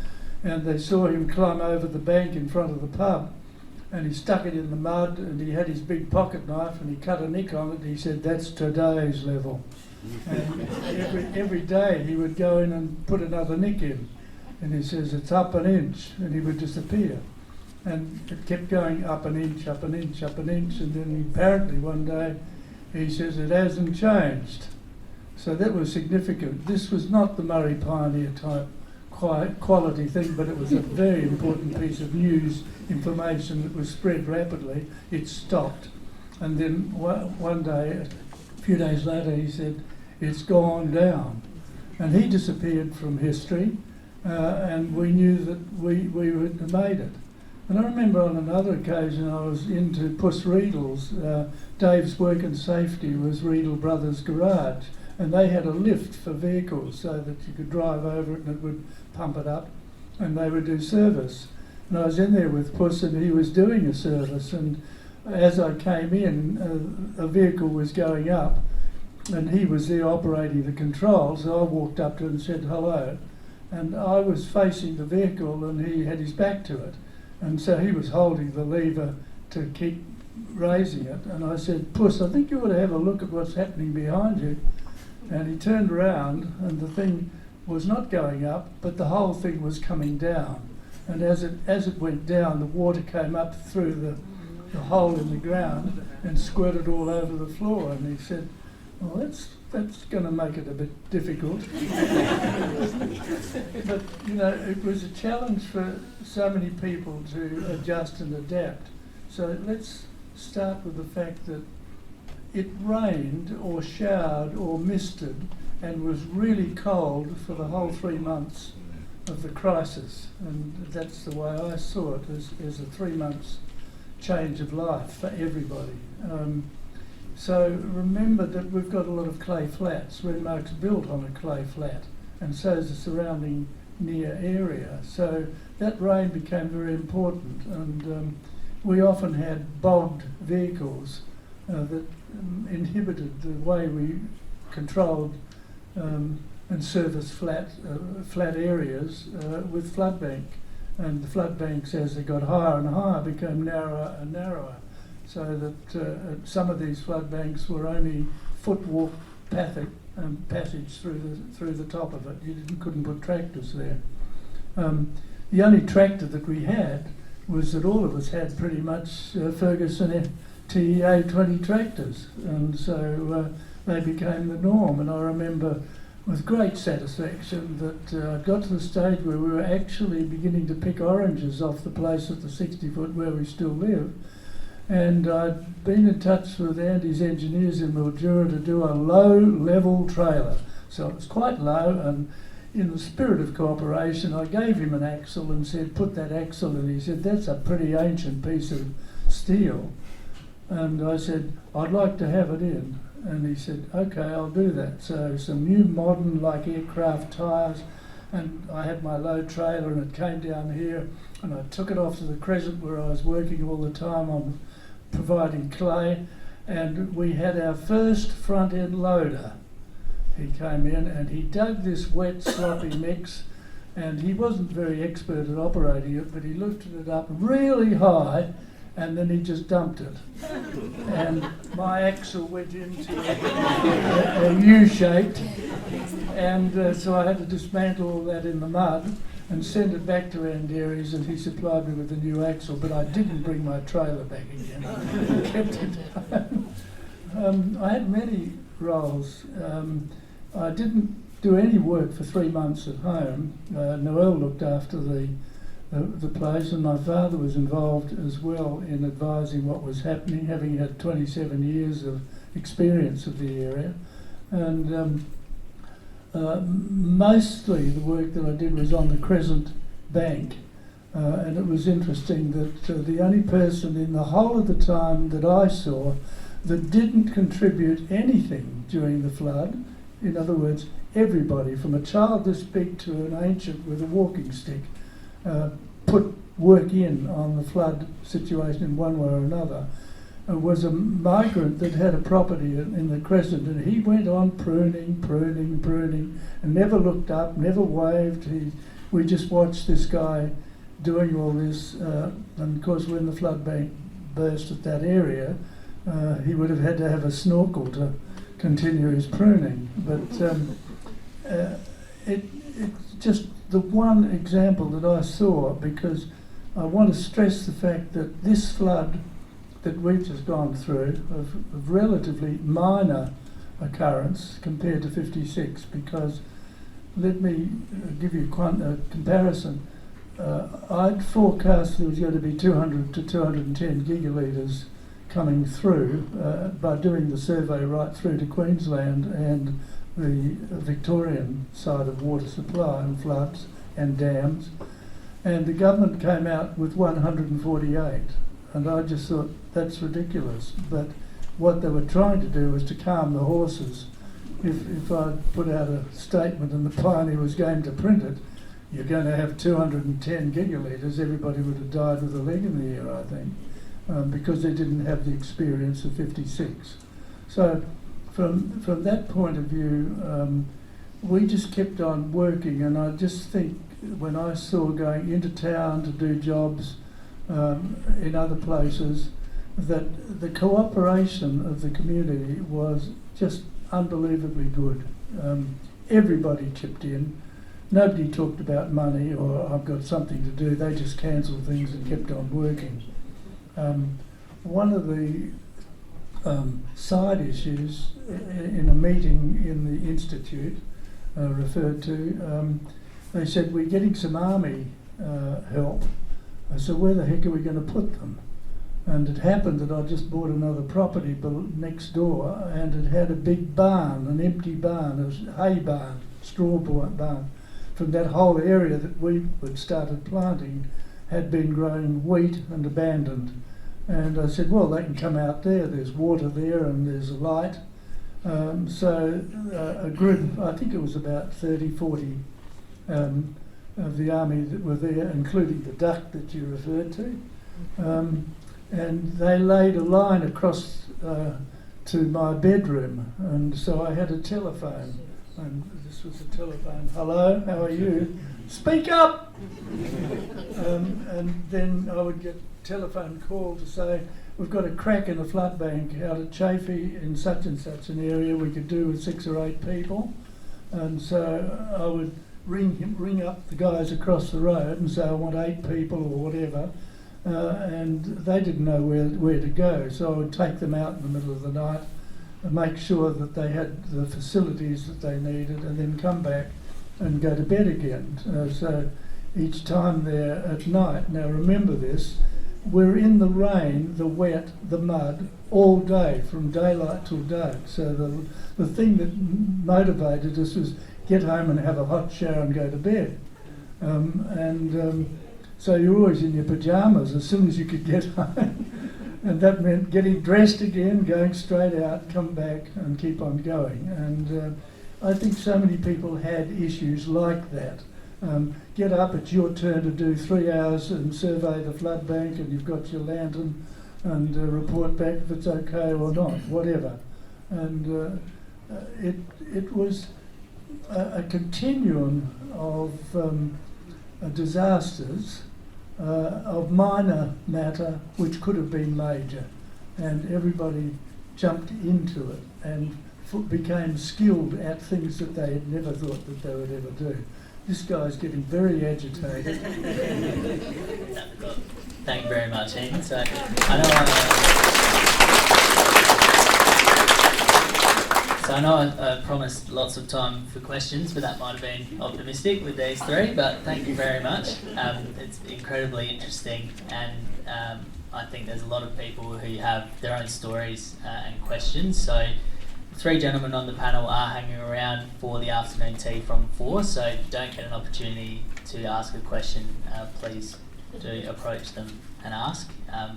and they saw him climb over the bank in front of the pub, and he stuck it in the mud, and he had his big pocket knife, and he cut a nick on it, and he said, "That's today's level." And every day he would go in and put another nick in, and he says, "It's up an inch," and he would disappear. And it kept going up an inch, up an inch, up an inch, and then apparently one day he says, "It hasn't changed." So that was significant. This was not the Murray Pioneer type quality thing, but it was a very important piece of news information that was spread rapidly. It stopped. And then one day, a few days later, he said, "It's gone down." And he disappeared from history, and we knew that we had made it. And I remember on another occasion I was into Puss Riedl's. Dave's Work and Safety was Riedl Brothers' garage, and they had a lift for vehicles so that you could drive over it and it would pump it up, and they would do service. And I was in there with Puss and he was doing a service, and as I came in, a vehicle was going up and he was there operating the controls, so I walked up to him and said hello, and I was facing the vehicle and he had his back to it. And so he was holding the lever to keep raising it. And I said, "Puss, I think you ought to have a look at what's happening behind you." And he turned around and the thing was not going up, but the whole thing was coming down. And as it went down, the water came up through the hole in the ground and squirted all over the floor. And he said, Well, that's going to make it a bit difficult. But, you know, it was a challenge for so many people to adjust and adapt. So let's start with the fact that it rained or showered or misted and was really cold for the whole 3 months of the crisis. And that's the way I saw it, as a 3 months change of life for everybody. So remember that we've got a lot of clay flats. Renmark's built on a clay flat, and so is the surrounding near area. So that rain became very important, and we often had bogged vehicles that inhibited the way we controlled and serviced flat areas with flood bank. And the flood banks, as they got higher and higher, became narrower and narrower, so that some of these flood banks were only footwalk passage through the top of it. You couldn't put tractors there. The only tractor that we had was that all of us had pretty much Ferguson TEA 20 tractors, and so they became the norm. And I remember with great satisfaction that I got to the stage where we were actually beginning to pick oranges off the place at the 60 foot where we still live. And I'd been in touch with Andy's engineers in Mildura to do a low level trailer. So it was quite low, and in the spirit of cooperation I gave him an axle and said, put that axle in. He said, that's a pretty ancient piece of steel. And I said, I'd like to have it in. And he said, okay, I'll do that. So some new modern like aircraft tyres, and I had my load trailer and it came down here, and I took it off to the Crescent where I was working all the time on providing clay, and we had our first front end loader. He came in and he dug this wet sloppy mix, and he wasn't very expert at operating it, but he lifted it up really high, and then he just dumped it. And my axle went into a U-shaped, and so I had to dismantle all that in the mud and send it back to Anderi's, and he supplied me with a new axle, but I didn't bring my trailer back again. I kept it. I had many roles. I didn't do any work for 3 months at home. Noel looked after the place, and my father was involved as well in advising what was happening, having had 27 years of experience of the area. And mostly the work that I did was on the Crescent Bank, and it was interesting that the only person in the whole of the time that I saw that didn't contribute anything during the flood, in other words, everybody from a child this big to an ancient with a walking stick, put work in on the flood situation in one way or another, was a migrant that had a property in the Crescent, and he went on pruning, and never looked up, never waved. We just watched this guy doing all this, and of course when the flood bank burst at that area, he would have had to have a snorkel to continue his pruning. But it's just the one example that I saw, because I want to stress the fact that this flood that we've just gone through, of relatively minor occurrence compared to 56, because let me give you a comparison. I'd forecast there was going to be 200 to 210 gigalitres coming through by doing the survey right through to Queensland and the Victorian side of water supply and floods and dams, and the government came out with 148, and I just thought that's ridiculous. But what they were trying to do was to calm the horses. If I'd put out a statement and the Pioneer was going to print it, you're going to have 210 gigalitres, everybody would have died with a leg in the ear, I think, because they didn't have the experience of 56. So from that point of view, we just kept on working, and I just think when I saw going into town to do jobs in other places, that the cooperation of the community was just unbelievably good. Everybody chipped in. Nobody talked about money or I've got something to do. They just cancelled things and kept on working. One of the side issues in a meeting in the Institute referred to. They said, we're getting some army help. I said, where the heck are we going to put them? And it happened that I just bought another property next door, and it had a big barn, an empty barn, a hay barn, straw barn. From that whole area that we had started planting had been growing wheat and abandoned. And I said, well, they can come out there. There's water there and there's a light. So a group, I think it was about 30, 40 of the army that were there, including the duck that you referred to. And they laid a line across to my bedroom, and so I had a telephone, and this was a telephone. Hello, how are you? Speak up! And then I would get a telephone call to say, we've got a crack in a flood bank out at Chafee in such and such an area we could do with 6 or 8 people. And so I would ring up the guys across the road and say, I want 8 people or whatever. And they didn't know where to go, so I would take them out in the middle of the night and make sure that they had the facilities that they needed, and then come back and go to bed again. So each time there at night. Now remember this, we're in the rain, the wet, the mud all day, from daylight till dark. So the thing that motivated us was get home and have a hot shower and go to bed. So you're always in your pyjamas as soon as you could get home. And that meant getting dressed again, going straight out, come back and keep on going. And I think so many people had issues like that. Get up, it's your turn to do 3 hours and survey the flood bank, and you've got your lantern, and report back if it's okay or not, whatever. And it was a continuum of disasters of minor matter which could have been major, and everybody jumped into it and became skilled at things that they had never thought that they would ever do. This guy's getting very agitated.
Thank you very much, Ian. So I know I promised lots of time for questions, but that might have been optimistic with these 3, but thank you very much. It's incredibly interesting, and I think there's a lot of people who have their own stories and questions. So 3 gentlemen on the panel are hanging around for the afternoon tea from 4, so if you don't get an opportunity to ask a question, please do approach them and ask.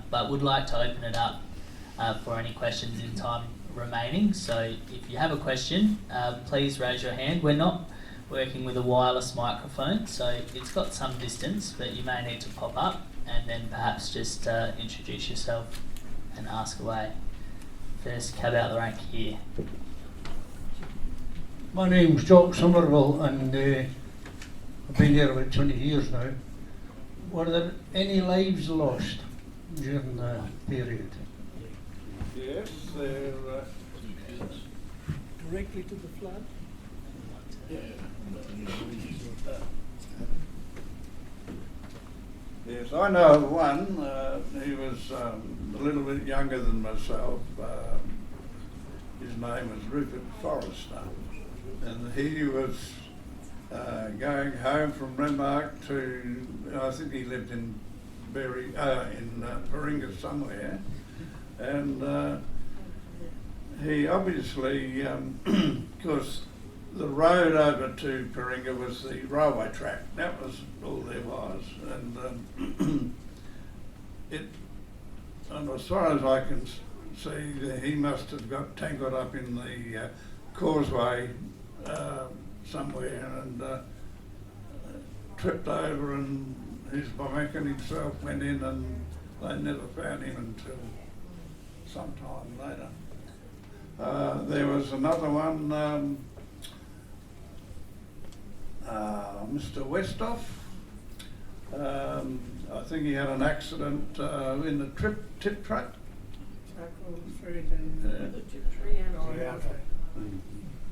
But would like to open it up for any questions in time remaining. So if you have a question, please raise your hand. We're not working with a wireless microphone, so it's got some distance, but you may need to pop up and then perhaps just introduce yourself and ask away. First cab out the rank here.
My name's Jock Somerville, and I've been here about 20 years now. Were there any lives lost during the period?
Yes, there.
Directly to the flood?
Yes, I know of one. He was a little bit younger than myself. His name was Rupert Forrester, and he was going home from Renmark to, I think he lived in Paringa somewhere, and he obviously, because the road over to Paringa was the railway track. That was all there was, and and as far as I can see, he must have got tangled up in the causeway somewhere and tripped over, and his bike and himself went in, and they never found him until some time later. There was another one, Mr. Westhoff. I think he had an accident in the tip truck.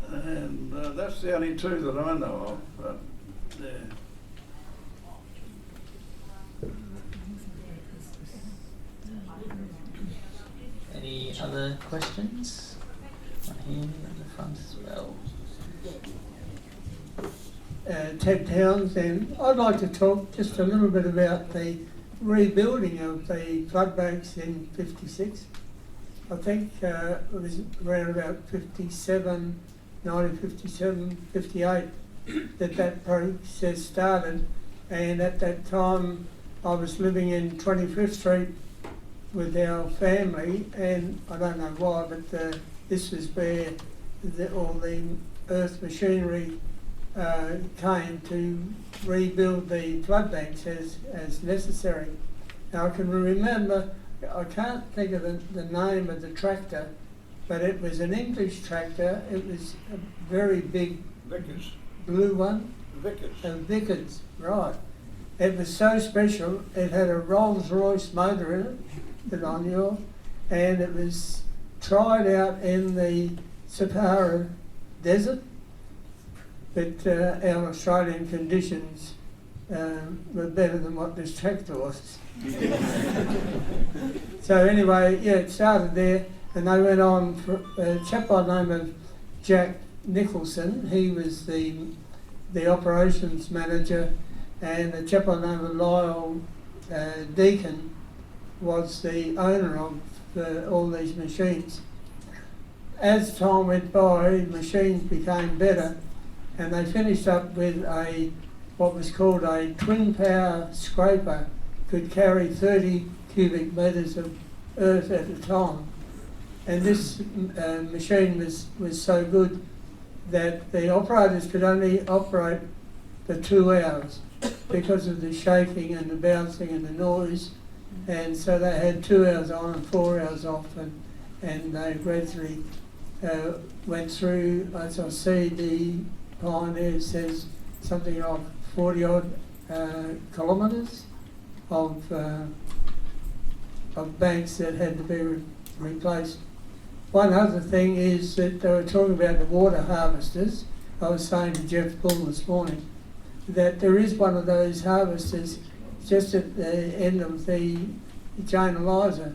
And that's the only 2 that I know of. Yeah.
Any other questions? One here in the front as well.
Ted Townsend. I'd like to talk just a little bit about the rebuilding of the flood banks in '56. I think it was around about 1957, 58 that process started, and at that time I was living in 25th Street with our family, and I don't know why, but this was where all the earth machinery came to rebuild the flood banks as necessary. Now I can remember, I can't think of the name of the tractor, but it was an English tractor. It was a very big
Vickers.
blue one.
Vickers.
Vickers, right. It was so special, it had a Rolls Royce motor in it, that I knew of, and it was tried out in the Sahara Desert, but our Australian conditions were better than what this tractor was. So anyway, yeah, it started there, and they went on for a chap by the name of Jack Nicholson. He was the operations manager, and a chap by the name of Lyle Deacon was the owner of all these machines. As time went by, machines became better, and they finished up with what was called a twin power scraper. Could carry 30 cubic metres of earth at a time. And this machine was so good that the operators could only operate for 2 hours because of the shaking and the bouncing and the noise. And so they had 2 hours on and 4 hours off, and they gradually went through, as I see the Pioneer says, something like 40 odd kilometres of banks that had to be replaced. One other thing is that they were talking about the water harvesters. I was saying to Jeff Bull this morning that there is one of those harvesters just at the end of the Jane Eliza,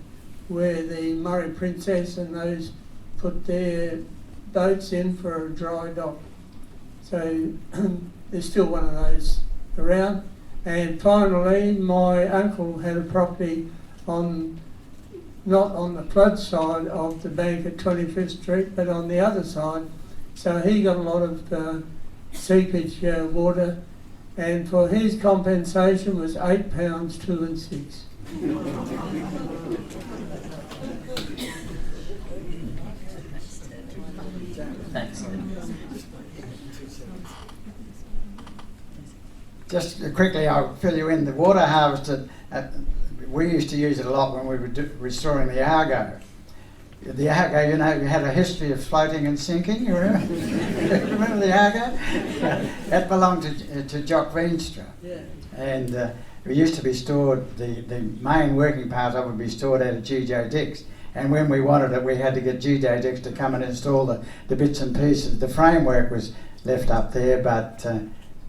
where the Murray Princess and those put their boats in for a dry dock. So there's still one of those around. And finally, my uncle had a property not on the flood side of the bank at 25th Street, but on the other side. So he got a lot of seepage water, and for his compensation was £8, 2 and 6.
Thanks.
Just quickly, I'll fill you in. The water harvester, we used to use it a lot when we were restoring the Argo. The Argo, you know, had a history of floating and sinking, you remember? Remember the Argo? That belonged to Jock Veenstra.
Yeah.
And it used to be stored, the main working part of it would be stored out of G.J. Dix. And when we wanted it, we had to get G.J. Dix to come and install the bits and pieces. The framework was left up there, but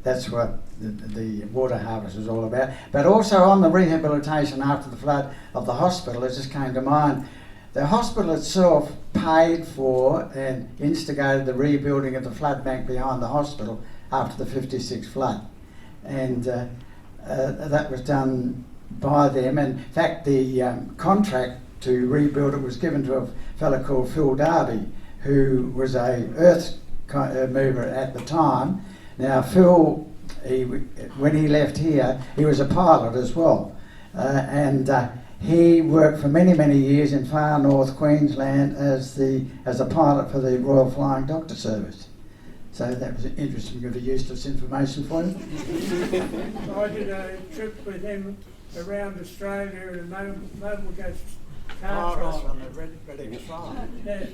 that's what the water harvest was all about. But also on the rehabilitation after the flood of the hospital, it just came to mind. The hospital itself paid for and instigated the rebuilding of the flood bank behind the hospital after the '56 flood. And that was done by them. And in fact, the contract to rebuild it was given to a fellow called Phil Darby, who was a earth mover at the time. Now, Phil, when he left here, he was a pilot as well, and he worked for many, many years in far north Queensland as a pilot for the Royal Flying Doctor Service. So that was interesting, bit of useless information for you.
I did a trip with him around Australia in a mobile ghost car trust.
On the Red Farm.
Yeah.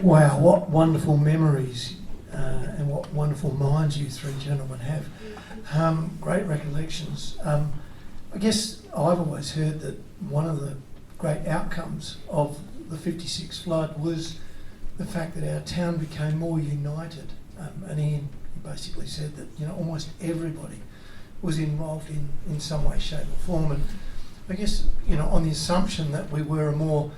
Wow, what wonderful memories and what wonderful minds you three gentlemen have. Great recollections. I guess I've always heard that one of the great outcomes of the '56 flood was the fact that our town became more united. And Ian basically said that almost everybody was involved in some way, shape or form. And I guess, on the assumption that we were a more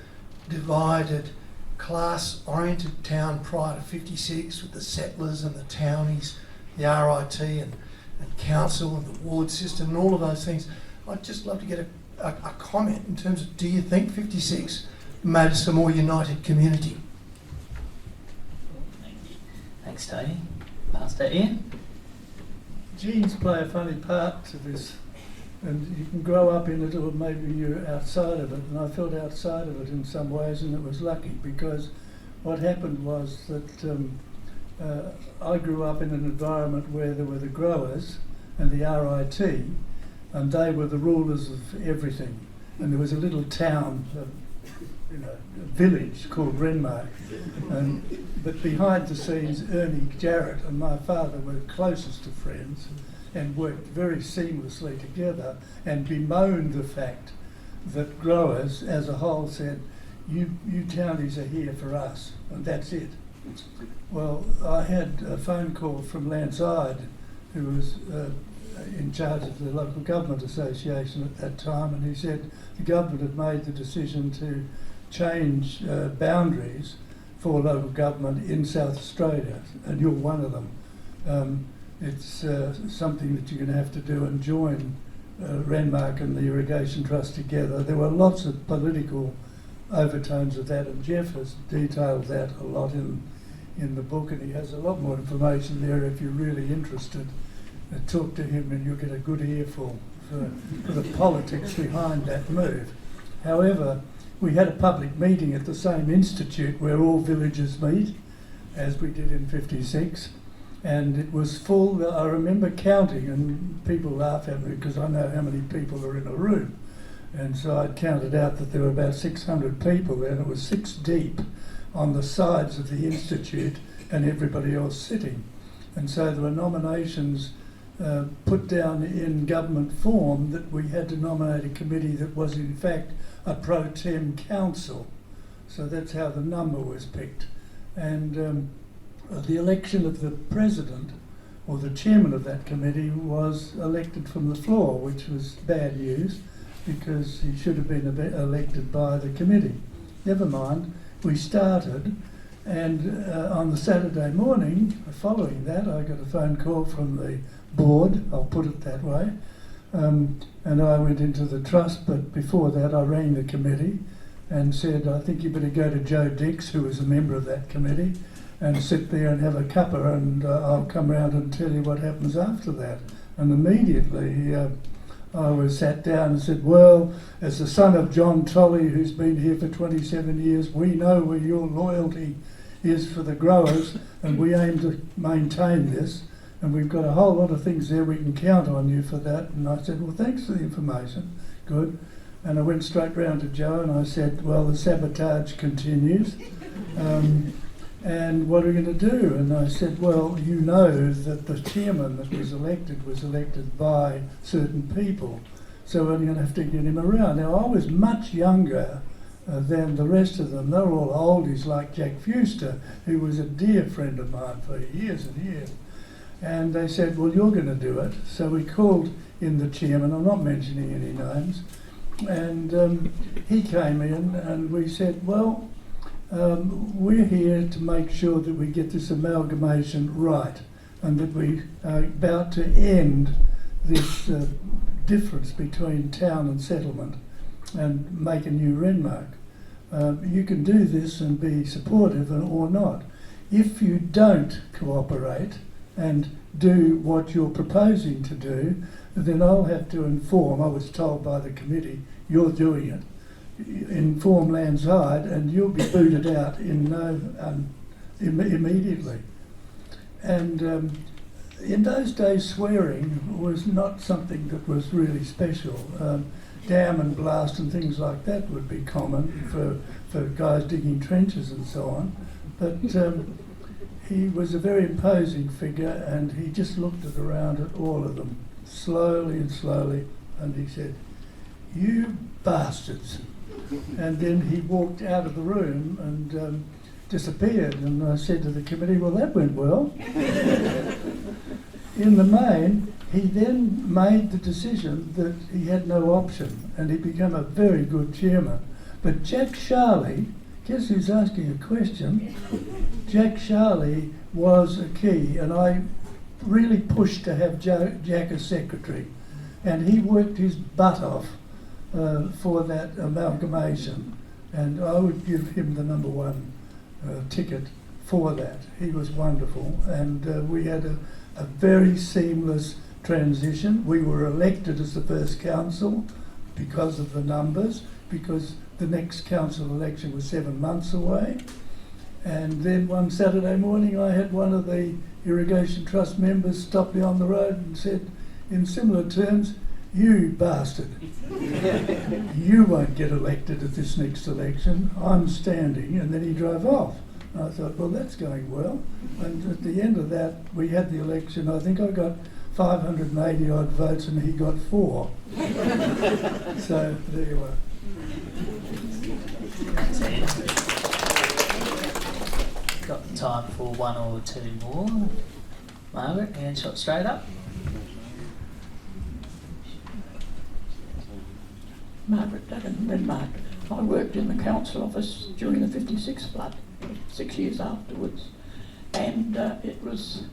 divided, class-oriented town prior to 56 with the settlers and the townies, the RIT and council and the ward system and all of those things. I'd just love to get a comment in terms of, do you think 56 made us a more united community?
Thank you. Thanks, Tony. Pastor Ian?
Genes play a funny part to this, and you can grow up in it or maybe you're outside of it, and I felt outside of it in some ways, and it was lucky because what happened was that I grew up in an environment where there were the growers and the RIT, and they were the rulers of everything. And there was a little town, a village called Renmark, but behind the scenes Ernie Jarrett and my father were closest of friends and worked very seamlessly together and bemoaned the fact that growers as a whole said, you townies are here for us, and that's it. Well, I had a phone call from Lance Ide, who was in charge of the local government association at that time, and he said the government had made the decision to change boundaries for local government in South Australia, and you're one of them. It's something that you're going to have to do and join Renmark and the Irrigation Trust together. There were lots of political overtones of that, and Jeff has detailed that a lot in the book, and he has a lot more information there if you're really interested. Talk to him and you'll get a good earful for the politics behind that move. However, we had a public meeting at the same institute where all villages meet, as we did in 56, and it was full. I remember counting, and people laugh at me because I know how many people are in a room. And so I counted out that there were about 600 people there, and it was 6 deep on the sides of the institute and everybody else sitting. And so there were nominations put down in government form that we had to nominate a committee that was in fact a pro tem council. So that's how the number was picked. And the election of the president or the chairman of that committee was elected from the floor, which was bad news because he should have been elected by the committee. Never mind, we started, and on the Saturday morning following that I got a phone call from the board, I'll put it that way, and I went into the trust, but before that I rang the committee and said, I think you better go to Joe Dix, who was a member of that committee, and sit there and have a cuppa, and I'll come round and tell you what happens after that. And immediately I was sat down and said, well, as the son of John Tolley, who's been here for 27 years, we know where your loyalty is for the growers, and we aim to maintain this, and we've got a whole lot of things there, we can count on you for that. And I said, well, thanks for the information, good. And I went straight round to Joe and I said, well, the sabotage continues. And what are we going to do? And I said, well, you know that the chairman that was elected by certain people, so we're going to have to get him around. Now, I was much younger than the rest of them. They were all oldies like Jack Fuster, who was a dear friend of mine for years and years. And they said, well, you're going to do it. So we called in the chairman, I'm not mentioning any names, and he came in and we said, well, we're here to make sure that we get this amalgamation right and that we are about to end this difference between town and settlement and make a new Renmark. You can do this and be supportive or not. If you don't cooperate and do what you're proposing to do, then I'll have to inform, I was told by the committee, you're doing it. Inform Land's Side and you'll be booted out immediately. And in those days swearing was not something that was really special. Damn and blast and things like that would be common for guys digging trenches and so on. But he was a very imposing figure and he just looked around at all of them slowly and he said, you bastards. And then he walked out of the room and disappeared. And I said to the committee, well, that went well. In the main, he then made the decision that he had no option, and he became a very good chairman. But Jack Sharley, guess who's asking a question? Jack Sharley was a key, and I really pushed to have Jack as secretary, and he worked his butt off for that amalgamation, and I would give him the number one ticket for that. He was wonderful, and we had a very seamless transition. We were elected as the first council because of the numbers, because the next council election was 7 months away. And then one Saturday morning I had one of the Irrigation Trust members stop me on the road and said, in similar terms, "You bastard, you won't get elected at this next election, I'm standing," and then he drove off. And I thought, well, that's going well. And at the end of that, we had the election. I think I got 580 odd votes and he got 4. So there you are.
Thanks, Ian. Got time for one or two more. Margaret, hand shot straight up.
Margaret Duggan, Renmark. I worked in the council office during the 56 flood, 6 years afterwards, and it was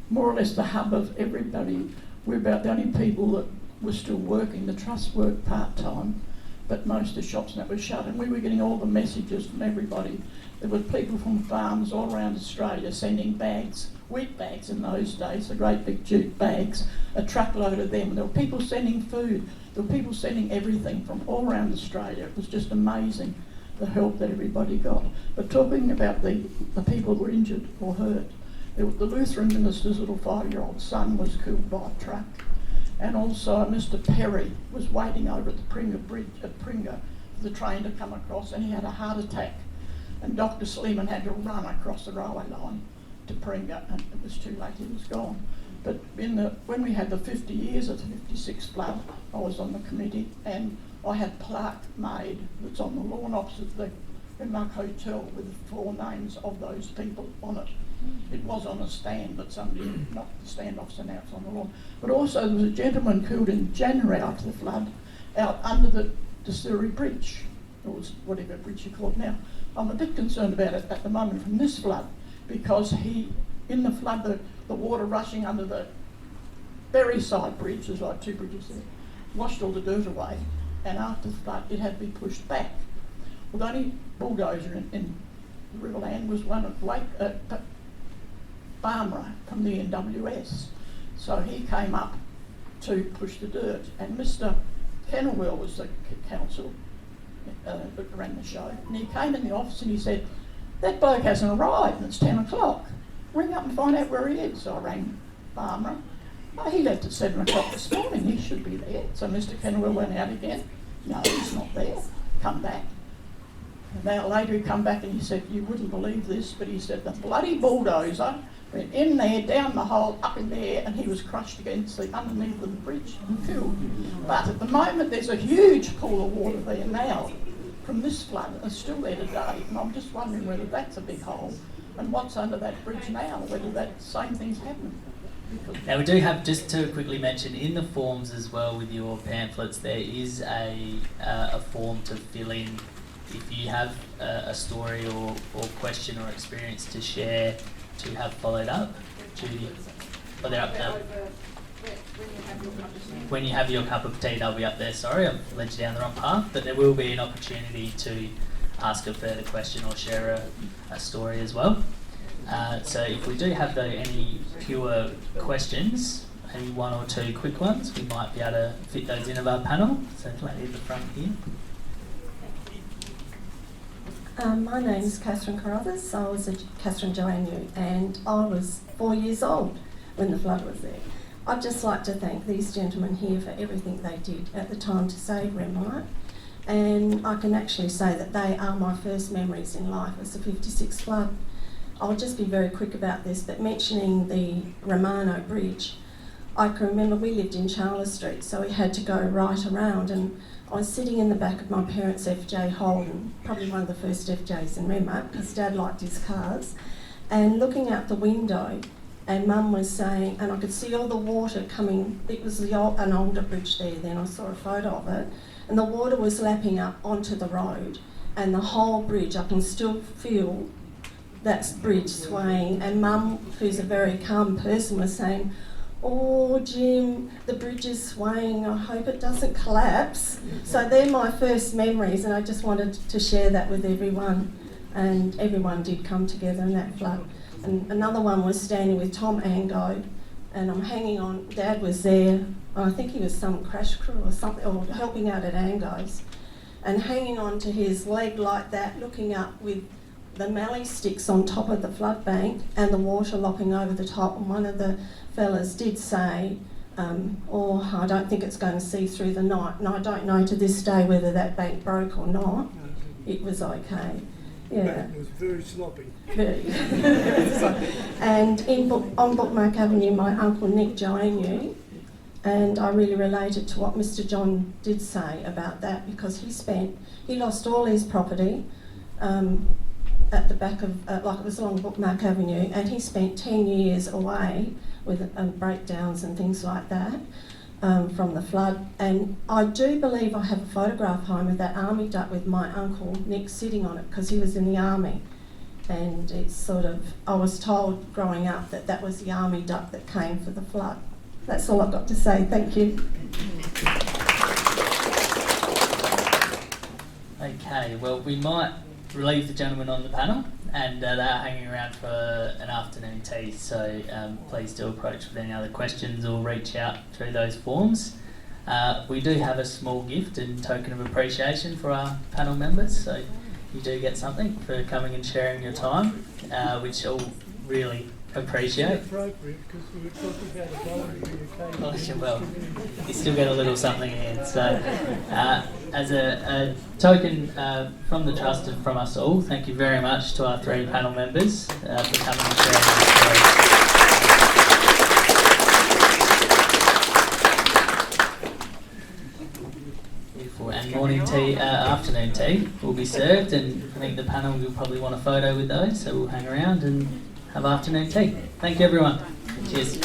more or less the hub of everybody. We're about the only people that were still working. The trust worked part-time, but most of the shops that were shut, and we were getting all the messages from everybody. There were people from farms all around Australia sending bags, wheat bags in those days, the great big jute bags, a truckload of them. There were people sending food. There were people sending everything from all around Australia. It was just amazing, the help that everybody got. But talking about the people who were injured or hurt, the Lutheran minister's little 5-year-old son was killed by a truck. And also Mr. Perry was waiting over at the Pringa Bridge at Pringa for the train to come across, and he had a heart attack. And Dr. Sleeman had to run across the railway line to Pringa, and it was too late, he was gone. But when we had the 50 years of the 56 flood, I was on the committee, and I had plaque made that's on the lawn opposite the Renmark Hotel with the 4 names of those people on it. It was on a stand, but somebody knocked the stand off, so now it's on the lawn. But also there was a gentleman killed in January after the flood out under the Distillery Bridge, or whatever bridge you call it now. I'm a bit concerned about it at the moment from this flood, because in the flood, the water rushing under the Berryside Bridge, there's like 2 bridges there, washed all the dirt away, and after the flood it had to be pushed back. Well, the only bulldozer in the Riverland was one at Barmera from the NWS. So he came up to push the dirt, and Mr. Kennelwell was the council that ran the show, and he came in the office and he said, "That bloke hasn't arrived and it's 10 o'clock. Ring up and find out where he is." So I rang Barmera. Oh, he left at 7 o'clock this morning, he should be there. So Mr. Kennelwell went out again. No, he's not there. Come back. An hour later he come back and he said, "You wouldn't believe this," but he said the bloody bulldozer went in there, down the hole, up in there, and he was crushed against the underneath of the bridge and killed. But at the moment there's a huge pool of water there now from this flood, and it's still there today, and I'm just wondering whether that's a big hole and what's under that bridge now, whether that same thing's happening.
Now we do have, just to quickly mention, in the forms as well with your pamphlets, there is a form to fill in if you have a story or question or experience to share to have followed up. Judy, oh, they're up now. When you have your cup of tea, they'll be up there. Sorry, I've led you down the wrong path, but there will be an opportunity to ask a further question or share a story as well. So if we do have any pure questions, maybe 1 or 2 quick ones, we might be able to fit those in of our panel. So lady at the front here.
My name is Catherine Carruthers. I was Catherine Joanne, and I was 4 years old when the flood was there. I'd just like to thank these gentlemen here for everything they did at the time to save Renmark, and I can actually say that they are my first memories in life as the 56 flood. I'll just be very quick about this, but mentioning the Romano Bridge, I can remember we lived in Charles Street, so we had to go right around, and I was sitting in the back of my parents' FJ Holden, probably one of the first FJs in Renmark, because Dad liked his cars, and looking out the window, and Mum was saying, and I could see all the water coming, it was an older bridge there then, I saw a photo of it, and the water was lapping up onto the road, and the whole bridge, I can still feel that bridge swaying, and Mum, who's a very calm person, was saying, "Oh, Jim, the bridge is swaying, I hope it doesn't collapse." So they're my first memories, and I just wanted to share that with everyone, and everyone did come together in that flood. And another one was standing with Tom Ango, and I'm hanging on, Dad was there, I think he was some crash crew or something, or helping out at Ango's, and hanging on to his leg like that, looking up with the mallee sticks on top of the flood bank and the water lopping over the top. And one of the fellas did say, "Oh, I don't think it's going to see through the night." And I don't know to this day whether that bank broke or not. It was okay. Yeah.
It was very sloppy.
Very. And on Bookmark Avenue, my uncle Nick joined, and I really related to what Mr. John did say about that, because he lost all his property at the back of, like it was along Bookmark Avenue, and he spent 10 years away with breakdowns and things like that from the flood. And I do believe I have a photograph home of that army duck with my uncle Nick sitting on it, because he was in the army. And it's sort of, I was told growing up that that was the army duck that came for the flood. That's all I've got to say. Thank you.
Okay, well, we might relieve the gentlemen on the panel, and they're hanging around for an afternoon tea, so please do approach with any other questions or reach out through those forms. We do have a small gift and token of appreciation for our panel members, so you do get something for coming and sharing your time, which all really appreciate.
Appropriate, because we were talking about a voluntary
Well, you still get a little something in. So, as a token from the Trust and from us all, thank you very much to our 3 panel members for coming and sharing their stories. Beautiful. And morning tea, afternoon tea will be served, and I think the panel will probably want a photo with those, so we'll hang around and have afternoon tea. Thank you, everyone. Cheers.